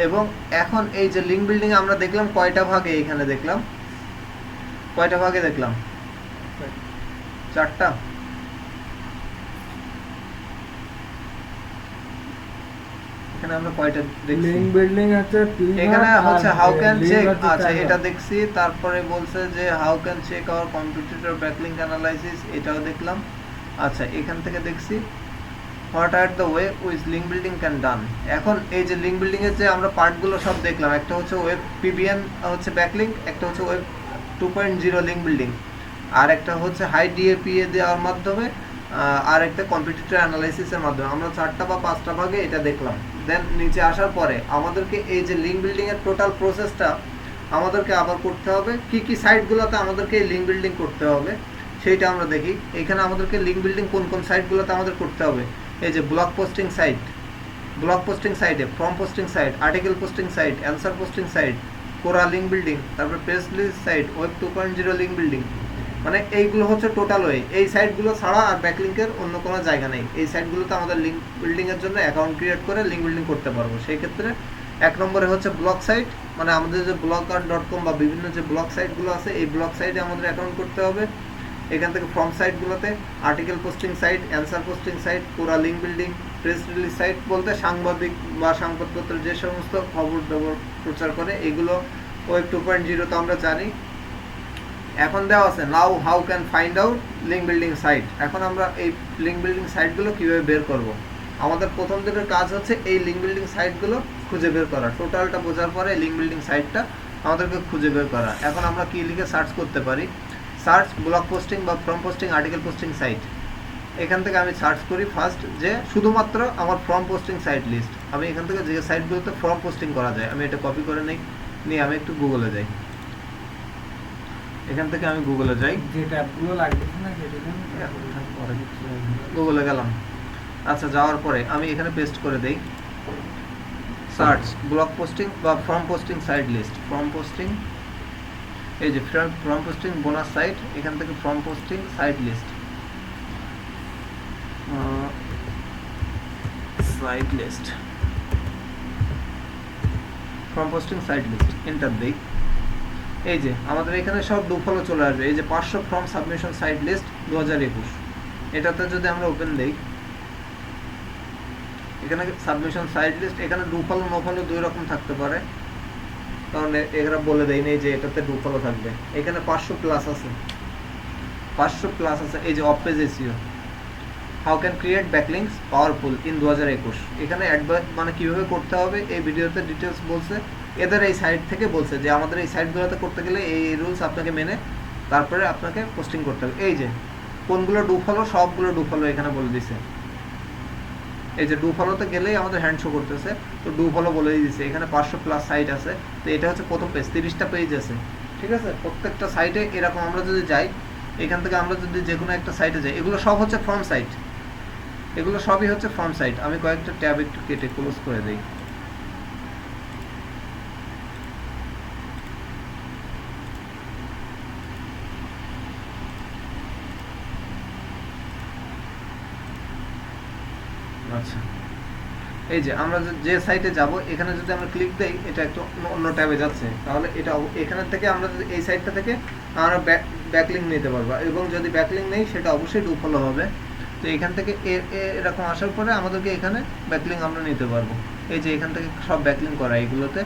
এবং এখন এই যে লিঙ্ক বিল্ডিং আমরা দেখলাম কয়টা ভাগে, এখানে দেখলাম কয়টা ভাগে দেখলাম, 4টা। এখানে আমরা কয়টা দেখছি, লিংক বিল্ডিং আছে, এখানে হচ্ছে হাউ ক্যান চেক, আচ্ছা এটা দেখছি। তারপরে বলছে যে how can check our competitor backlink analysis, এটাও দেখলাম। আচ্ছা, এখান থেকে দেখছি what are the way with link building can done. এখন এই যে লিঙ্ক বিল্ডিং এর যে আমরা পার্টগুলো সব দেখলাম, একটা হচ্ছে ওয়েব পিবিএন হচ্ছে ব্যাকলিঙ্ক, একটা হচ্ছে ওয়েব 2.0 লিঙ্ক বিল্ডিং, আর একটা হচ্ছে হাই ডিএপিএ দেওয়ার মাধ্যমে, আর একটা কম্পিটিটর অ্যানালাইসিসের মাধ্যমে। আমরা 4টা বা 5টা ভাগে এটা দেখলাম। দেন নিচে আসার পরে আমাদেরকে এই যে লিঙ্ক বিল্ডিং এর টোটাল প্রসেসটা আমাদেরকে আবার করতে হবে, কি কি সাইটগুলোতে আমাদেরকে এই লিঙ্ক বিল্ডিং করতে হবে সেইটা আমরা দেখি। এখানে আমাদেরকে লিঙ্ক বিল্ডিং কোন কোন সাইটগুলোতে আমাদের করতে হবে, এই যে blog posting site, blog posting সাইটে forum posting site, article posting site, answer posting site, Quora link building, তারপর page list site, web 2.0 link building, মানে এইগুলো হচ্ছে টোটাল ওয়ে। এই সাইটগুলো ছাড়া আর ব্যাকলিঙ্কের অন্য কোনো জায়গা নেই। এই সাইটগুলোতে আমাদের লিঙ্ক বিল্ডিংয়ের জন্য অ্যাকাউন্ট ক্রিয়েট করে লিঙ্ক বিল্ডিং করতে পারবো। সেই ক্ষেত্রে 1 নম্বরে হচ্ছে ব্লগ সাইট, মানে আমাদের যে blogger.com বা বিভিন্ন যে ব্লগ সাইটগুলো আছে এই ব্লগ সাইটে আমাদের অ্যাকাউন্ট করতে হবে। এখান থেকে ফর্ম সাইটগুলোতে article posting site, answer posting site, Quora link building, press release site বলতে সাংবাদিক বা সংবাদপত্রের যে সমস্ত খবর প্রচার করে এগুলো ওয়েব 2.0 তো আমরা জানি। এখন দেওয়া আছে now how can find out link building site. এখন আমরা এই লিঙ্ক বিল্ডিং সাইটগুলো কীভাবে বের করব। আমাদের প্রথম দিনের কাজ হচ্ছে এই লিঙ্ক বিল্ডিং সাইটগুলো খুঁজে বের করা। টোটালটা বোঝার পরে লিঙ্ক বিল্ডিং সাইটটা আমাদেরকে খুঁজে বের করা। এখন আমরা কি লিখে সার্চ করতে পারি, সার্চ ব্লগ পোস্টিং বা forum posting article posting site. এখান থেকে আমি সার্চ করি ফার্স্ট যে শুধুমাত্র আমার ফ্রম পোস্টিং সাইট লিস্ট। আমি এখান থেকে যে সাইটগুলোতে ফ্রম পোস্টিং করা যায় আমি এটা কপি করে নিয়ে আমি একটু গুগলে যাই। এখান থেকে আমি গুগলে যাই, যে ট্যাবগুলো লাগতেছে না সেটা গুগলে গেলাম। আচ্ছা, যাওয়ার পরে আমি এখানে পেস্ট করে দেই সার্চ ব্লগ পোস্টিং বা forum posting site list. Forum posting, এই যে ফ্রম পোস্টিং বোনাস সাইট, এখান থেকে forum posting site list forum posting site list enter দেই। এই যে আমাদের এখানে সব ডু ফলো চলে আসবে। এই যে 500 ফ্রম সাবমিশন সাইট লিস্ট 2021, এটাতে যদি আমরা ওপেন দেই, এখানে সাবমিশন সাইট লিস্ট, এখানে ডু ফলো নো ফলো দুই রকম থাকতে পারে, কারণ এরা বলে দেয় নেই যে এটাতে ডু ফলো থাকবে। এখানে 500 প্লাস আছে, 500 প্লাস আছে। এই যে of page SEO, how can create backlinks powerful in 2021, এখানে মানে কিভাবে করতে হবে এই ভিডিওতে ডিটেলস বলছে। এদের এই সাইট থেকে বলছে যে আমাদের এই সাইটগুলোতে করতে গেলে এই রুলস আপনাকে মেনে তারপরে আপনাকে পোস্টিং করতে হবে। এই যে কোনগুলো ডু ফলো, সবগুলো ডু ফলো এখানে বলে দিছে। এই যে ডু ফলোতে গেলেই আমাদের হ্যান্ড শো করতেছে, তো ডু ফলো বলেই দিছে। এখানে 500 প্লাস সাইট আছে, তো এটা হচ্ছে প্রথম পেজ, 30টা পেজ আছে, ঠিক আছে। প্রত্যেকটা সাইটে এরকম আমরা যদি যাই, এখান থেকে আমরা যদি যে কোনো একটা সাইটে যাই, এগুলো সব হচ্ছে ফর্ম সাইট, এগুলো সবই হচ্ছে ফর্ম সাইট। আমি কয়েকটা ট্যাব একটু কেটে ক্লোজ করে দিই। আচ্ছা, এই যে আমরা যে সাইটে যাব, এখানে যদি আমরা ক্লিক দেই, এটা একটু অন্য ট্যাবে যাচ্ছে, তাহলে এটা এখান থেকে আমরা যদি এই সাইটটা থেকে আমরা ব্যাকলিংক নিতে পারবো, এবং যদি ব্যাকলিংক নেই সেটা অবশ্যই ডু ফলো হবে। তো এখান থেকে এরকম আসার পরে আমাদেরকে এখানে ব্যাকলিংক আমরা নিতে পারবো। এই যে এখান থেকে সব ব্যাকলিংক করা এগুলোতে।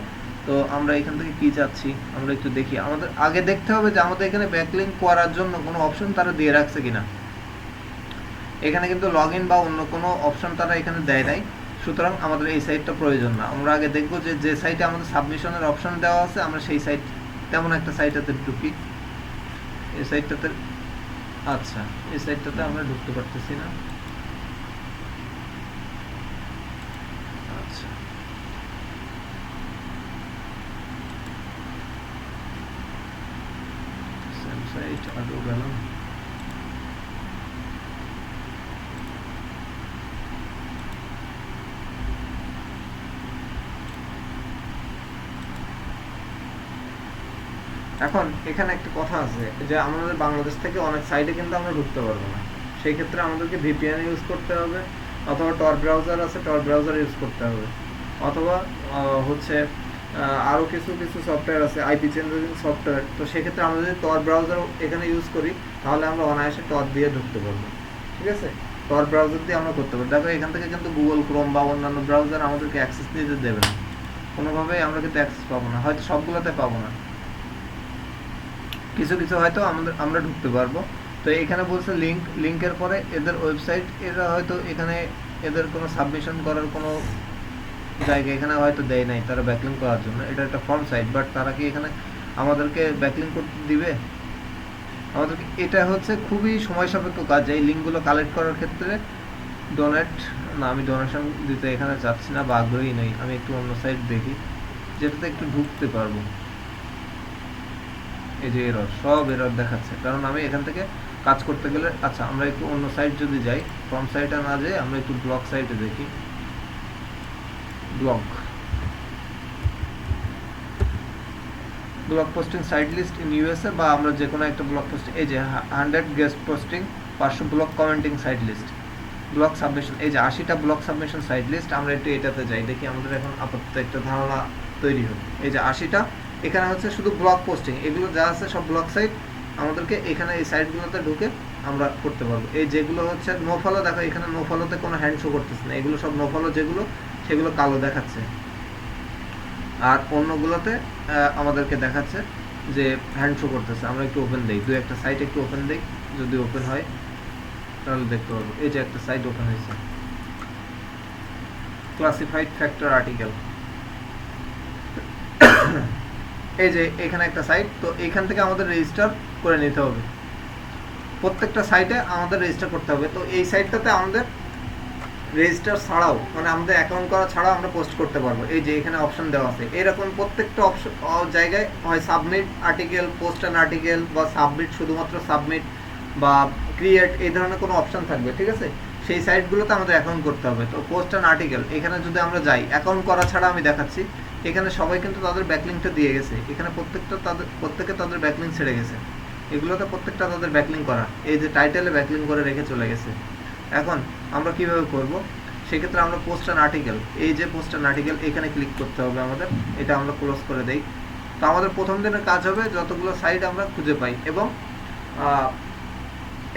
তো আমরা এখান থেকে কি চাচ্ছি আমরা একটু দেখি। আমাদের আগে দেখতে হবে যে আমাদের এখানে ব্যাকলিংক করার জন্য কোনো অপশন তারা দিয়ে রাখছে কিনা। এখানে কিন্তু লগ ইন বা অন্য কোনো অপশন তারা এখানে দেয় নাই, সুতরাং আমাদের এই সাইটটা প্রয়োজন না। আমরা আগে দেখবো যে সাইটে আমাদের সাবমিশনের অপশন দেওয়া আছে, আমরা সেই সাইট তেমন একটা সাইটটাতে ঢুকি। এই সাইটটাতে, আচ্ছা এই সাইটটাতে আমরা ঢুকতে পারতেছি না। আচ্ছা, সাইট আরো গেলাম। এখন এখানে একটা কথা আছে যে আমাদের বাংলাদেশ থেকে অনেক সাইটে কিন্তু আমরা ঢুকতে পারবো না। সেই ক্ষেত্রে আমাদেরকে ভিপিএন ইউজ করতে হবে, অথবা টর ব্রাউজার আছে, টর ব্রাউজার ইউজ করতে হবে, অথবা হচ্ছে আরও কিছু সফটওয়্যার আছে, আইপি চেঞ্জিং সফটওয়্যার। তো সেক্ষেত্রে আমরা যদি টর ব্রাউজার এখানে ইউজ করি, তাহলে আমরা অনায়াসে টর দিয়ে ঢুকতে পারবো, ঠিক আছে। টর ব্রাউজার দিয়ে আমরা করতে পারি। দেখো এখান থেকে কিন্তু গুগল ক্রোম বা অন্যান্য ব্রাউজার আমাদেরকে অ্যাক্সেস দিতে দেবে না, কোনোভাবেই আমরা কিন্তু অ্যাক্সেস পাবো না, হয়তো সবগুলোতে পাবো না, কিছু হয়তো আমরা ঢুকতে পারবো। তো এখানে বলছে লিঙ্কের পরে এদের ওয়েবসাইট, এরা হয়তো এখানে এদের কোনো সাবমিশন করার কোনো জায়গা এখানে হয়তো দেয় নাই তারা ব্যাকলিংক করার জন্য। এটা একটা ফর্ম সাইট, বাট তারা কি এখানে আমাদেরকে ব্যাকলিংক করতে দিবে আমাদেরকে? এটা হচ্ছে খুবই সময় সাপেক্ষ কাজ এই লিঙ্কগুলো কালেক্ট করার ক্ষেত্রে। ডোনেট না, আমি ডোনেশন দিতে এখানে চাচ্ছি না বা আগ্রহী নই। আমি একটু অন্য সাইট দেখি যেটাতে একটু ঢুকতে পারবো। এই যে সব এরর দেখাচ্ছে, কারণ আমি এখান থেকে কাজ করতে গেলে। আচ্ছা, আমরা একটু অন্য সাইট যদি যাই, ফর্ম সাইটে না যেয়ে আমরা একটু ব্লগ সাইটে দেখি। Blog posting site list in USA, বা আমরা যে কোনো একটা ব্লগ পোস্টিং। এই যে 100 guest posting, 500 blog commenting site list, blog submission. এই যে 80টা ব্লগ সাবমিশন সাইট লিস্ট। আমরা একটু এটাতে যাই, দেখি আমাদের এখন আপাতত একটা ধারণা তৈরি হবে। এই যে 80টা, এখানে হচ্ছে শুধু ব্লগ পোস্টিং, এগুলো যা আছে সব ব্লগ সাইট। আমাদেরকে এখানে এই সাইটগুলোতে ঢুকে আমরা করতে পারবো। এই যেগুলো হচ্ছে নো ফলো, দেখো এখানে নো ফলোতে কোনো হ্যান্ড শো করতেছে না, এগুলো সব নো ফলো যেগুলো, সেগুলো কালো দেখাচ্ছে। আর অন্যগুলোতে আমাদেরকে দেখাচ্ছে যে হ্যান্ড শো করতেছে। আমরা একটু ওপেন দেই, দু একটা সাইট একটু ওপেন দেই, যদি ওপেন হয় তাহলে দেখতে পারবো। এই যে একটা সাইট ওপেন হয়েছে, ক্লাসিফাইড ফ্যাক্টর আর্টিকেল। এই যে এখানে একটা সাইট, তো এখান থেকে আমাদের রেজিস্টার করে নিতে হবে, প্রত্যেকটা সাইটে আমাদের রেজিস্টার করতে হবে। তো এই সাইটটাতে আমাদের রেজিস্টার ছাড়াও, মানে আমাদের অ্যাকাউন্ট করা ছাড়াও আমরা পোস্ট করতে পারবো। এই যে এখানে অপশন দেওয়া আছে, এরকম প্রত্যেকটা অপশন জায়গায় হয় submit article, post an article, বা সাবমিট, শুধুমাত্র সাবমিট, বা ক্রিয়েট, এই ধরনের কোনো অপশন থাকবে, ঠিক আছে? সেই সাইটগুলোতে আমাদের অ্যাকাউন্ট করতে হবে। তো পোস্ট অ্যান আর্টিকেল, এখানে যদি আমরা যাই, অ্যাকাউন্ট করা ছাড়া আমি দেখাচ্ছি, এখানে সবাই কিন্তু তাদের ব্যাকলিংকটা দিয়ে গেছে, এখানে প্রত্যেকে তাদের ব্যাকলিংক ছেড়ে গেছে, এগুলোতে প্রত্যেকটা তাদের ব্যাকলিংক করা, এই যে টাইটেলে ব্যাকলিংক করে রেখে চলে গেছে। এখন আমরা কিভাবে করব? সেক্ষেত্রে আমরা পোস্ট অ্যান আর্টিকেল, এই যে পোস্ট অ্যান আর্টিকেল, এখানে ক্লিক করতে হবে আমাদের। এটা আমরা ক্লোজ করে দেই। তো আমাদের প্রথম দিনের কাজ হবে যতগুলো সাইট আমরা খুঁজে পাই, এবং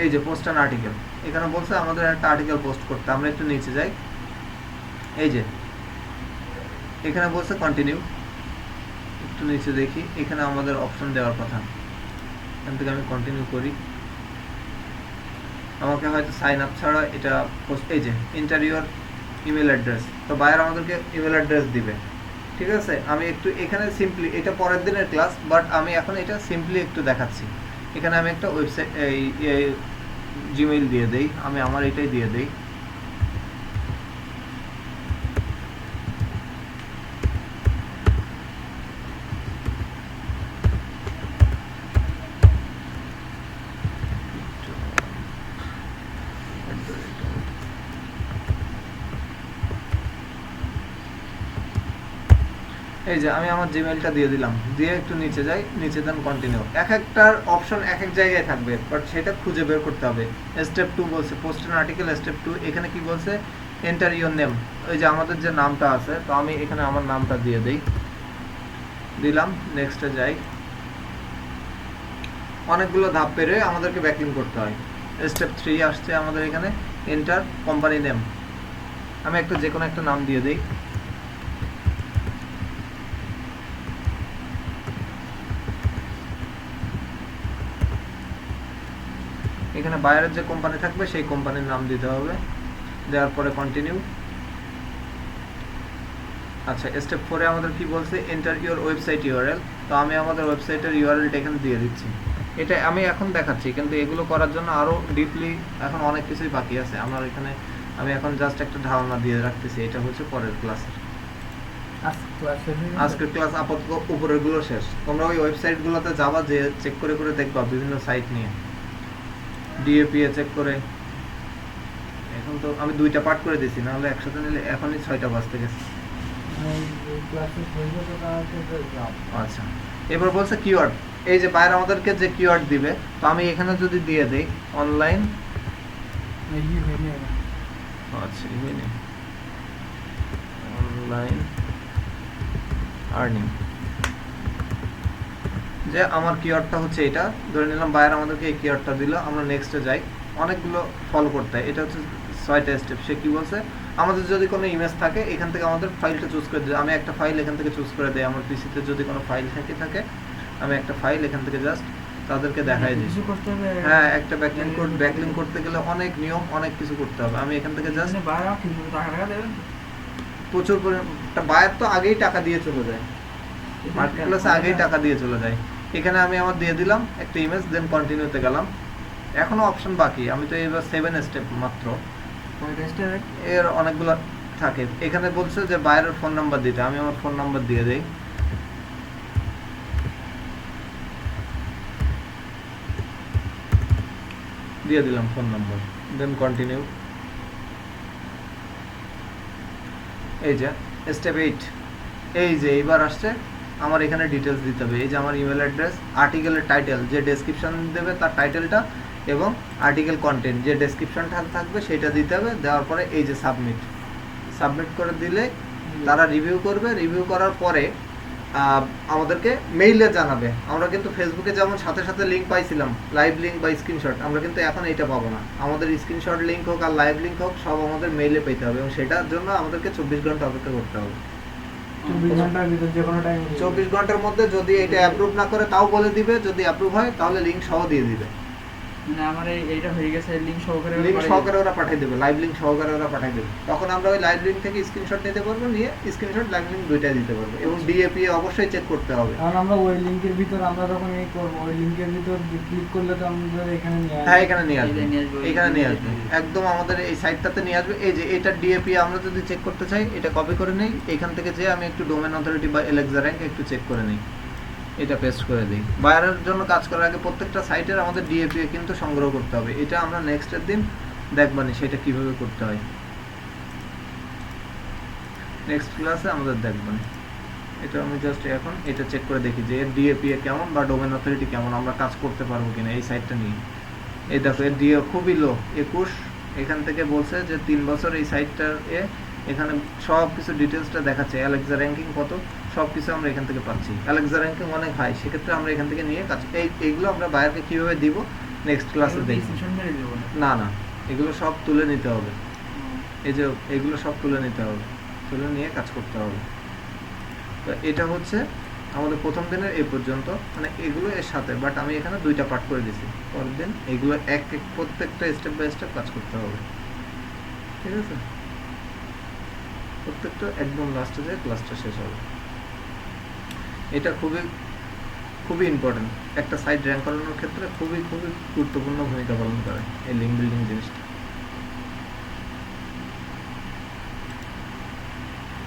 এই যে পোস্ট অ্যান আর্টিকেল, এখানে বলছে আমাদের একটা আর্টিকেল পোস্ট করতে। আমরা একটু নিচে যাই, এই যে এখানে বলছে কন্টিনিউ, একটু নিচে দেখি, এখানে আমাদের অপশন দেওয়ার কথা, এখান থেকে আমি কন্টিনিউ করি। আমাকে হয়তো সাইন আপ ছাড়া এটা এই যে ইন্টারিয়র ইমেল অ্যাড্রেস, তো বায়ার আমাদেরকে ইমেল অ্যাড্রেস দিবে, ঠিক আছে? আমি একটু এখানে সিম্পলি, এটা পরের দিনের ক্লাস, বাট আমি এখন এটা সিম্পলি একটু দেখাচ্ছি। এখানে আমি একটা ওয়েবসাইট, এই জিমেইল দিয়ে দেই, আমি আমার এটাই দিয়ে দেই। এই যে আমি আমার জিমেইলটা দিয়ে দিলাম, দিয়ে একটু নিচে যাই, নিচে দেন কন্টিনিউ। এক একটার অপশন এক এক জায়গায় থাকবে, বাট সেটা খুঁজে বের করতে হবে। স্টেপ 2 বলছে পোস্ট অ্যান আর্টিকেল, স্টেপ 2 এখানে কি বলছে? এন্টার ইওর নেম, ওই যে আমাদের যে নামটা আছে, তো আমি এখানে আমার নামটা দিয়ে দেই, দিলাম, নেক্সটে যাই। অনেকগুলো ধাপ পেরে আমাদেরকে ব্যাকলিং করতে হয়। স্টেপ 3 আসছে আমাদের এখানে, এন্টার কোম্পানি নেম, আমি একটা যে কোনো একটা নাম দিয়ে দেই। এখানে বায়ারের যে কোম্পানি থাকবে সেই কোম্পানির নাম দিতে হবে, দেওয়ার পরে কন্টিনিউ। আচ্ছা, স্টেপ 4 এ আমাদের কি বলছে? এন্টার ইওর ওয়েবসাইট ইউআরএল, তো আমি আমাদের ওয়েবসাইটের ইউআরএলটা এখানে দিয়ে দিচ্ছি। এটা আমি এখন দেখাচ্ছি, কিন্তু এগুলো করার জন্য আরও ডিপলি এখন অনেক কিছুই বাকি আছে আমার এখানে। আমি এখন জাস্ট একটা ধারণা দিয়ে রাখতেছি, এটা হচ্ছে পরের ক্লাসের। আজকের ক্লাস আপাতত উপরের গুলো শেষ। তোমরা ওই ওয়েবসাইটগুলোতে যাবা, যে চেক করে করে দেখবা বিভিন্ন সাইট নিয়ে, ডিএপিএ চেক করে। এখন তো আমি 2টা পার্ট করে দিয়েছি, নাহলে একসাথে নিলে এখনই 6টা বাজতে গেছে। আচ্ছা, এবার বলছে কিওয়ার্ড, এই যে বাইরে আমাদেরকে যে কিওয়ার্ড দিবে, তো আমি এখানে যদি দিয়ে দেই অনলাইন, আচ্ছা অনলাইন আর্নিং, যে আমার কিওয়ার্ডটা হচ্ছে এটা, ধরে নিলাম বায়ার আমাদেরকে এই কিওয়ার্ডটা দিল। আমরা নেক্সটে যাই, অনেকগুলো ফলো করতে হয়, এটা হচ্ছে 6টা স্টেপ। সে কি বলছে? আমাদের যদি কোনো ইমেজ থাকে, এখান থেকে আমাদের ফাইলটা চুজ করে দিই। আমি একটা ফাইল এখান থেকে চুজ করে দিই, আমার পিসিতে যদি কোনো ফাইল থাকে আমি একটা ফাইল এখান থেকে জাস্ট তাদেরকে দেখাই দিই। হ্যাঁ, একটা ব্যাকলিং করতে গেলে অনেক নিয়ম, অনেক কিছু করতে হবে। আমি এখান থেকে জাস্ট প্রচুর পরিমাণ বায়ার তো আগেই টাকা দিয়ে চলে যায়, মার্কেট প্লেসে আগেই টাকা দিয়ে চলে যায়। এখানে আমি আমার দিয়ে দিলাম একটা ইমেজ, দেন কন্টিনিউতে গেলাম। এখনো অপশন বাকি, আমি তো এবার 7 স্টেপ মাত্র, এর অনেকগুলো থাকে। এখানে বলছে যে বায়ারের ফোন নাম্বার দিতে, আমি আমার ফোন নাম্বার দিয়ে দেই। দিয়ে দিলাম ফোন নাম্বার, দেন কন্টিনিউ। এই যে স্টেপ 8, এই যে এইবার আসছে আমার এখানে ডিটেলস দিতে হবে। এই যে আমার ইমেল অ্যাড্রেস, আর্টিকেলের টাইটেল, যে ডেসক্রিপশন দেবে তার টাইটেলটা, এবং আর্টিকেল কন্টেন্ট যে ডেসক্রিপশনটা থাকবে সেটা দিতে হবে। দেওয়ার পরে এই যে সাবমিট করে দিলে তারা রিভিউ করবে। রিভিউ করার পরে আমাদেরকে মেইলে জানাবে। আমরা কিন্তু ফেসবুকে যেমন সাথে সাথে লিঙ্ক পাইছিলাম, লাইভ লিঙ্ক বা স্ক্রিনশট, আমরা কিন্তু এখন এইটা পাবো না। আমাদের স্ক্রিনশট লিঙ্ক হোক আর লাইভ লিঙ্ক হোক, সব আমাদের মেইলে পেতে হবে, এবং সেটার জন্য আমাদেরকে 24 ঘন্টা অপেক্ষা করতে হবে। 24 ঘন্টার ভিতর যে কোনো টাইম 24 ঘন্টার মধ্যে যদি এটা অ্যাপ্রুভ না করে তাও বলে দিবে, যদি অ্যাপ্রুভ হয় তাহলে লিংক সহ দিয়ে দিবে। মানে আমার এইটা হয়ে গেছে লিংক সহকারে লিংক সহকারে ওরা পাঠিয়ে দেবে, লাইভ লিংক সহকারে ওরা পাঠিয়ে দেবে। তখন আমরা ওই লাইভ লিংক থেকে স্ক্রিনশট নিতে পারবো, নিয়ে স্ক্রিনশট লাইভ লিংক দুইটাই দিতে পারবো। এবং ডিএপি অবশ্যই চেক করতে হবে। কারণ আমরা ওই লিংকের ভিতর আমরা যখন এই করবো ওই লিংকের ভিতর ক্লিক করলে তো আমাদের এখানে নিয়ে আসবে। হ্যাঁ এখানে নিয়ে আসবে, এই যে নিয়ে আসবে, এখানে নিয়ে আসবে, একদম আমাদের এই সাইটটাতে নিয়ে আসবে। এই যে এটা ডিএপি আমরা যদি চেক করতে চাই, এটা কপি করে নেই, এখান থেকে যে আমি একটু ডোমেন অথরিটি বা এলেক্সা র্যাঙ্ক একটু চেক করে নিই, এটা পেস্ট করে দিই। বায়ারের জন্য কাজ করার আগে প্রত্যেকটা সাইটের আমাদের ডিএপি কিন্তু সংগ্রহ করতে হবে। এটা আমরা নেক্সটের দিন দেখবানি সেটা কিভাবে করতে হয়, নেক্সট ক্লাসে আমাদের দেখবানি। এটা আমি জাস্ট এখন এটা চেক করে দেখি যে এর ডিএপি কেমন বা ডোমেন অথরিটি কেমন, আমরা কাজ করতে পারবো কিনা এই সাইটটা নিয়ে। এই দেখো এর ডিএ খুবই লো, 21। এখান থেকে বলছে যে 3 বছর এই সাইটটার এখানে সব কিছু ডিটেলসটা দেখাচ্ছে, অ্যালেক্সা র্যাঙ্কিং কত, সব কিছু আমরা এখান থেকে পাচ্ছি। অ্যালেক্সা র্যাঙ্কিং অনেক হাই, সেক্ষেত্রে আমরা এখান থেকে নিয়ে কাজ এইগুলো আমরা বায়ারকে কীভাবে দিব নেক্সট ক্লাসে দেখব। স্ক্রিনশট মেরে দেব না না, এগুলো সব তুলে নিতে হবে। এই যে এগুলো সব তুলে নিতে হবে, তুলে নিয়ে কাজ করতে হবে। তো এটা হচ্ছে আমাদের প্রথম দিনের এই পর্যন্ত, মানে এগুলো এর সাথে, বাট আমি এখানে 2টা পার্ট করে দিছি। পরের দিন এগুলো এক প্রত্যেকটা স্টেপ বাই স্টেপ কাজ করতে হবে, ঠিক আছে? প্রত্যেকটা একদম লাস্টে যে ক্লাসটা শেষ হবে। এটা খুবই খুবই ইম্পর্টেন্ট, একটা সাইট র্যাঙ্ক করানোর ক্ষেত্রে খুবই খুবই গুরুত্বপূর্ণ ভূমিকা পালন করে এই লিঙ্ক বিল্ডিং জিনিসটা।